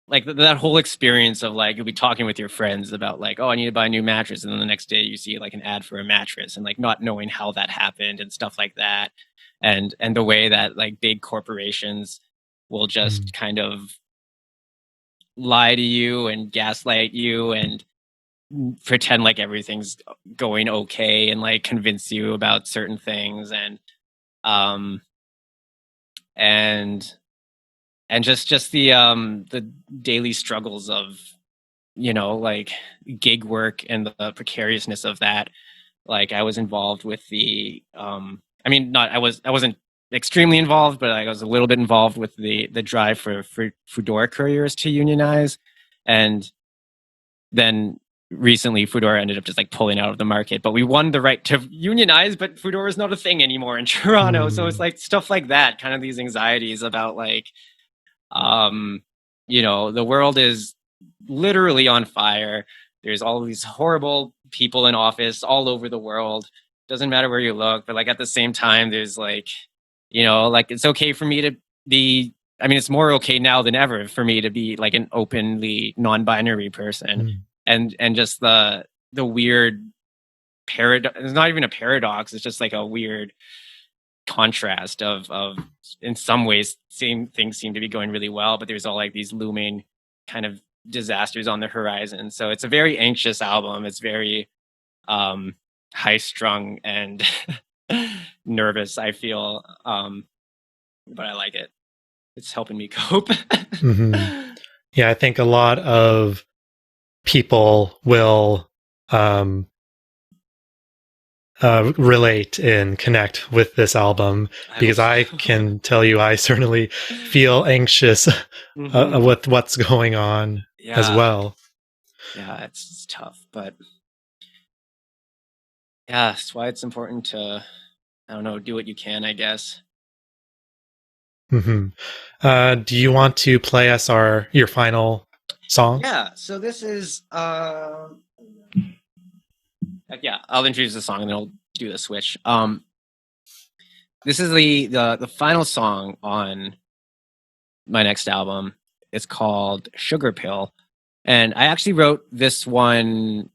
that whole experience of like you'll be talking with your friends about like, oh, I need to buy a new mattress, and then the next day you see like an ad for a mattress, and like not knowing how that happened and stuff like that, and the way that like big corporations will just kind of lie to you and gaslight you and pretend like everything's going okay and like convince you about certain things, and just the daily struggles of, you know, like gig work and the precariousness of that. Like I was involved with the I mean, I wasn't extremely involved, but I was a little bit involved with the drive for Foodora couriers to unionize, and then recently Foodora ended up just like pulling out of the market, but we won the right to unionize, but Foodora is not a thing anymore in Toronto. So it's like stuff like that, kind of these anxieties about like you know, the world is literally on fire. There's all of these horrible people in office all over the world. Doesn't matter where you look, but like at the same time, there's like, you know, like it's okay for me to be, I mean, it's more okay now than ever for me to be like an openly non-binary person. And just the weird paradox. It's not even a paradox. It's just like a weird contrast of in some ways things seem to be going really well, but there's all like these looming kind of disasters on the horizon. So it's a very anxious album. It's very high strung and nervous, I feel, but I like it. It's helping me cope.
Yeah, I think a lot of people will relate and connect with this album, because I can tell you I certainly feel anxious with what's going on as well.
Yeah, it's tough, but yeah, that's why it's important to, I don't know, do what you can, I guess.
Hmm. Do you want to play us your final song?
Yeah, so this is yeah, I'll introduce the song and then I'll do the switch. This is the final song on my next album. It's called Sugar Pill. And I actually wrote this one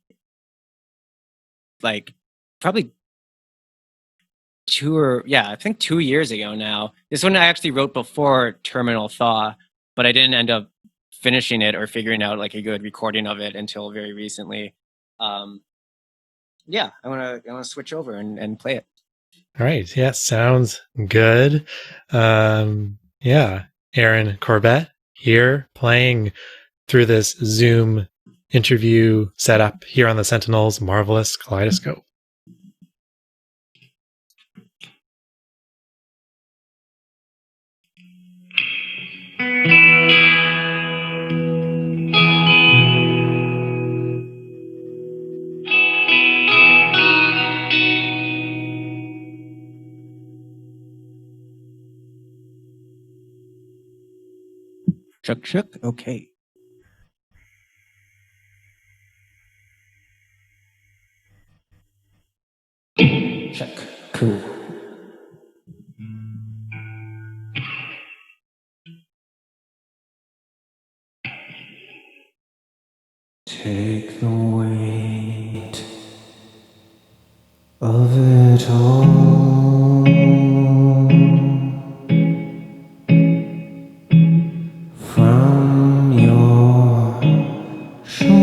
like probably I think 2 years ago now. This one I actually wrote before Terminal Thaw, but I didn't end up finishing it or figuring out like a good recording of it until very recently. Yeah, I wanna switch over and play it.
All right. Yeah, sounds good. Yeah, Erin Corbett here playing through this Zoom interview setup here on the Sentinel's Marvellous Kaleidoscope.
Chuck. Okay. Check. Cool.
Take the weight of it all from your shoulders.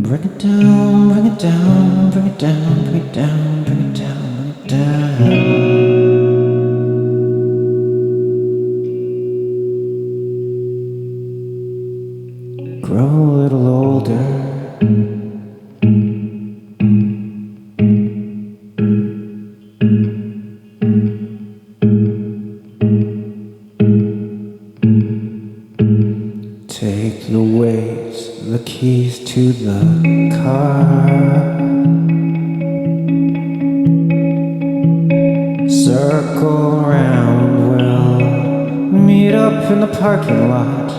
Bring it down, bring it down, bring it down, bring it down, bring it down, bring it down. Grow a little older. Take the weight, the keys to the car. Circle round, we'll meet up in the parking lot.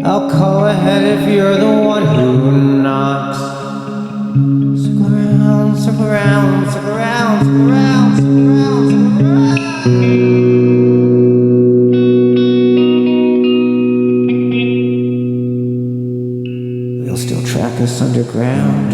I'll call ahead if you're the one who knocks. Circle around, circle around, circle around, circle around, circle around, circle around. They'll still track us underground.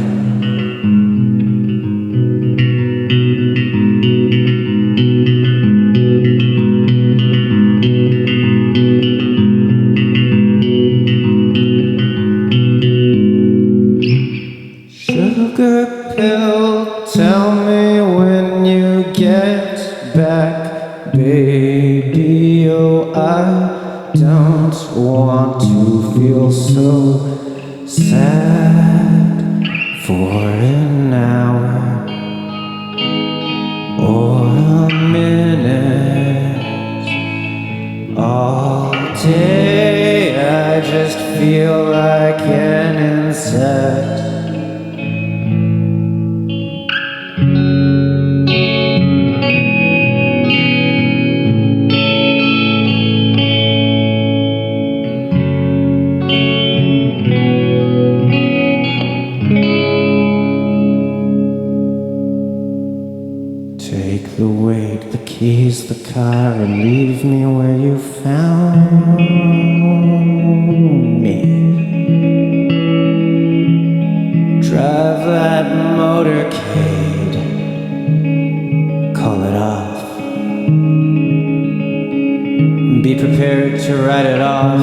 Sugar pill, tell me when you get back, baby. Oh, I don't want to feel so sad for an hour or a minute. All day I just feel like an insect. Take the weight, the keys, the car, and leave me where you found me. Drive that motorcade, call it off. Be prepared to ride it off.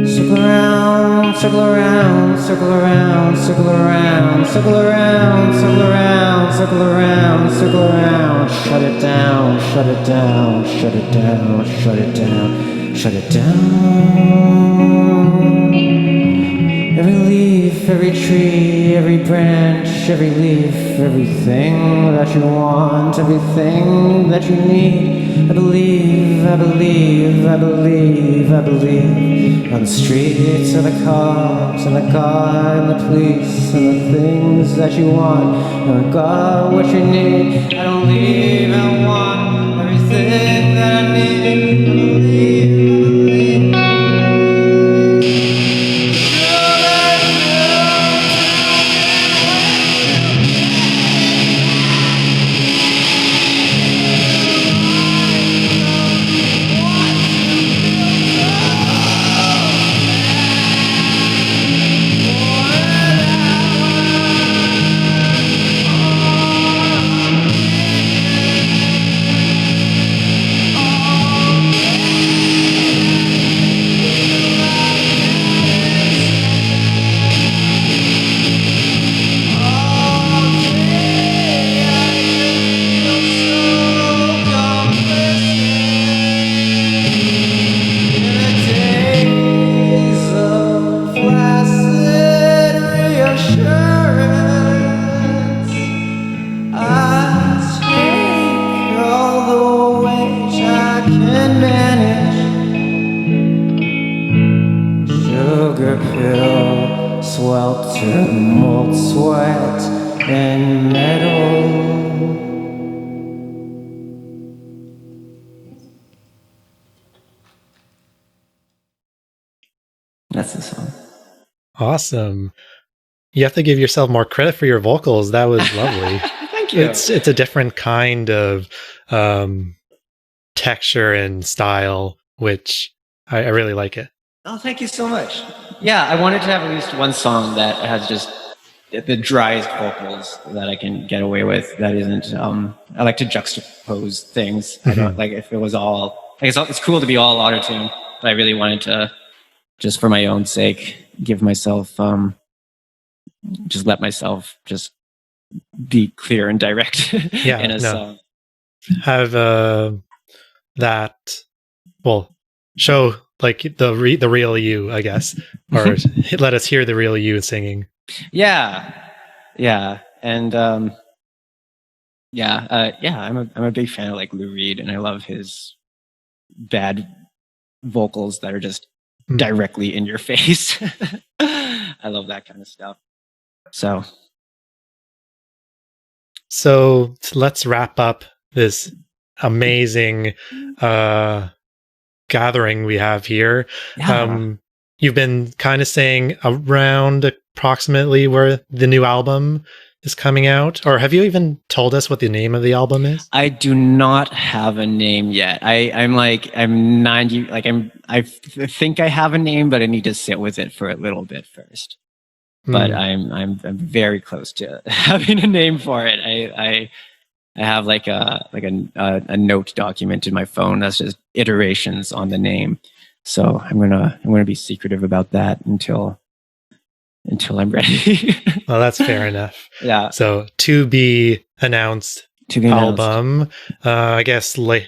Circle around, circle around, circle around, circle around, circle around, circle around, circle around, circle around. Shut it down, shut it down, shut it down, shut it down, shut it down. Every leaf, every tree, every branch, every leaf, everything that you want, everything that you need. I believe, I believe, I believe, I believe. On the streets and the cops and the God and the police and the things that you want. And God, what you need. I don't leave, I want everything that I need. I believe, I believe. Swelter, malt sweat, and metal. That's the song.
Awesome. You have to give yourself more credit for your vocals. That was lovely.
Thank you.
It's a different kind of texture and style, which I really like it.
Oh, thank you so much. Yeah, I wanted to have at least one song that has just the driest vocals that I can get away with. That isn't. I like to juxtapose things. I don't like if it was all. Like it's cool to be all auto-tune, but I really wanted to, just for my own sake, give myself, just let myself just be clear and direct in a song.
Have that. Well, show. Like the real you, I guess, or let us hear the real you singing.
Yeah, and I'm a big fan of like Lou Reed, and I love his bad vocals that are just directly in your face. I love that kind of stuff.
So let's wrap up this amazing gathering we have here.
Yeah.
You've been kind of saying around approximately where the new album is coming out, or have you even told us what the name of the album is?
I do not have a name yet. I think I have a name, but I need to sit with it for a little bit first. But I'm very close to having a name for it. I have like a note document in my phone that's just iterations on the name. So I'm gonna be secretive about that until I'm ready.
Well, that's fair enough.
Yeah.
So to be announced album, I guess late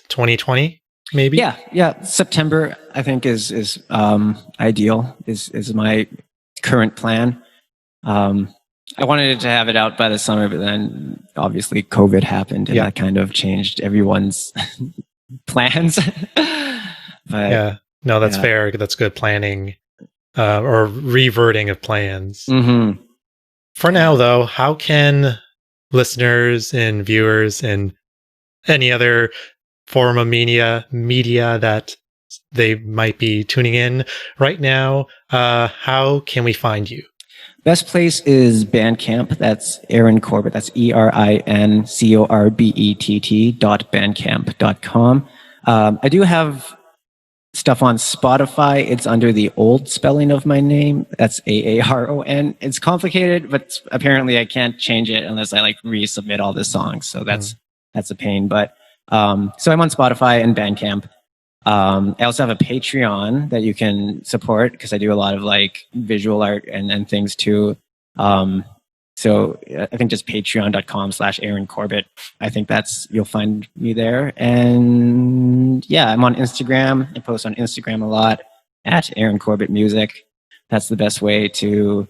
2020, maybe.
Yeah. September I think is ideal. Is my current plan. I wanted to have it out by the summer, but then obviously COVID happened and that kind of changed everyone's plans. But,
that's fair. That's good planning or reverting of plans.
Mm-hmm.
For now, though, how can listeners and viewers and any other form of media that they might be tuning in right now, how can we find you?
Best place is Bandcamp. That's Erin Corbett. That's ERINCORBETT.bandcamp.com. I do have stuff on Spotify. It's under the old spelling of my name. That's AARON. It's complicated, but apparently I can't change it unless I like resubmit all the songs. So that's a pain. But so I'm on Spotify and Bandcamp. I also have a Patreon that you can support because I do a lot of like visual art and things too. So I think just patreon.com/Erin Corbett. I think you'll find me there. And yeah, I'm on Instagram. I post on Instagram a lot at Erin Corbett Music. That's the best way to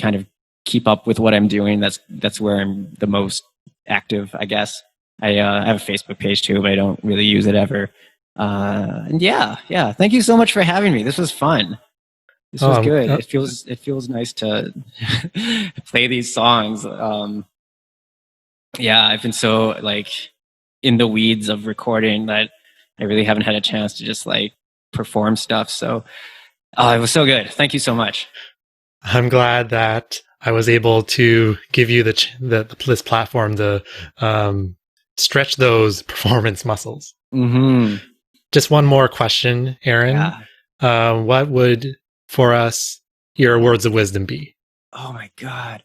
kind of keep up with what I'm doing. That's where I'm the most active, I guess. I have a Facebook page too, but I don't really use it ever. And yeah. Thank you so much for having me. This was fun. This was good. It feels nice to play these songs. Yeah, I've been so like in the weeds of recording that I really haven't had a chance to just like perform stuff. So it was so good. Thank you so much.
I'm glad that I was able to give you this platform to stretch those performance muscles.
Mm-hmm.
Just one more question, Erin.
Yeah.
What would, for us, your words of wisdom be?
Oh my God.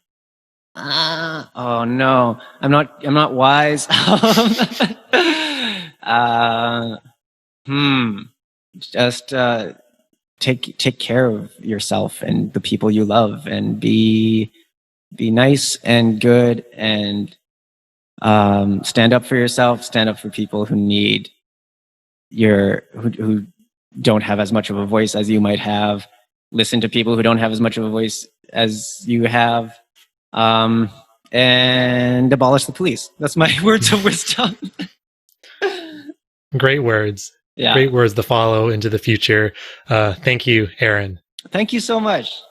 Oh no, I'm not wise. Just take care of yourself and the people you love, and be nice and good, and stand up for yourself. Stand up for people who need who don't have as much of a voice as you might have. Listen to people who don't have as much of a voice as you have. And abolish the police. That's my words of wisdom.
Great words.
Yeah.
Great words to follow into the future. Thank you, Erin.
Thank you so much.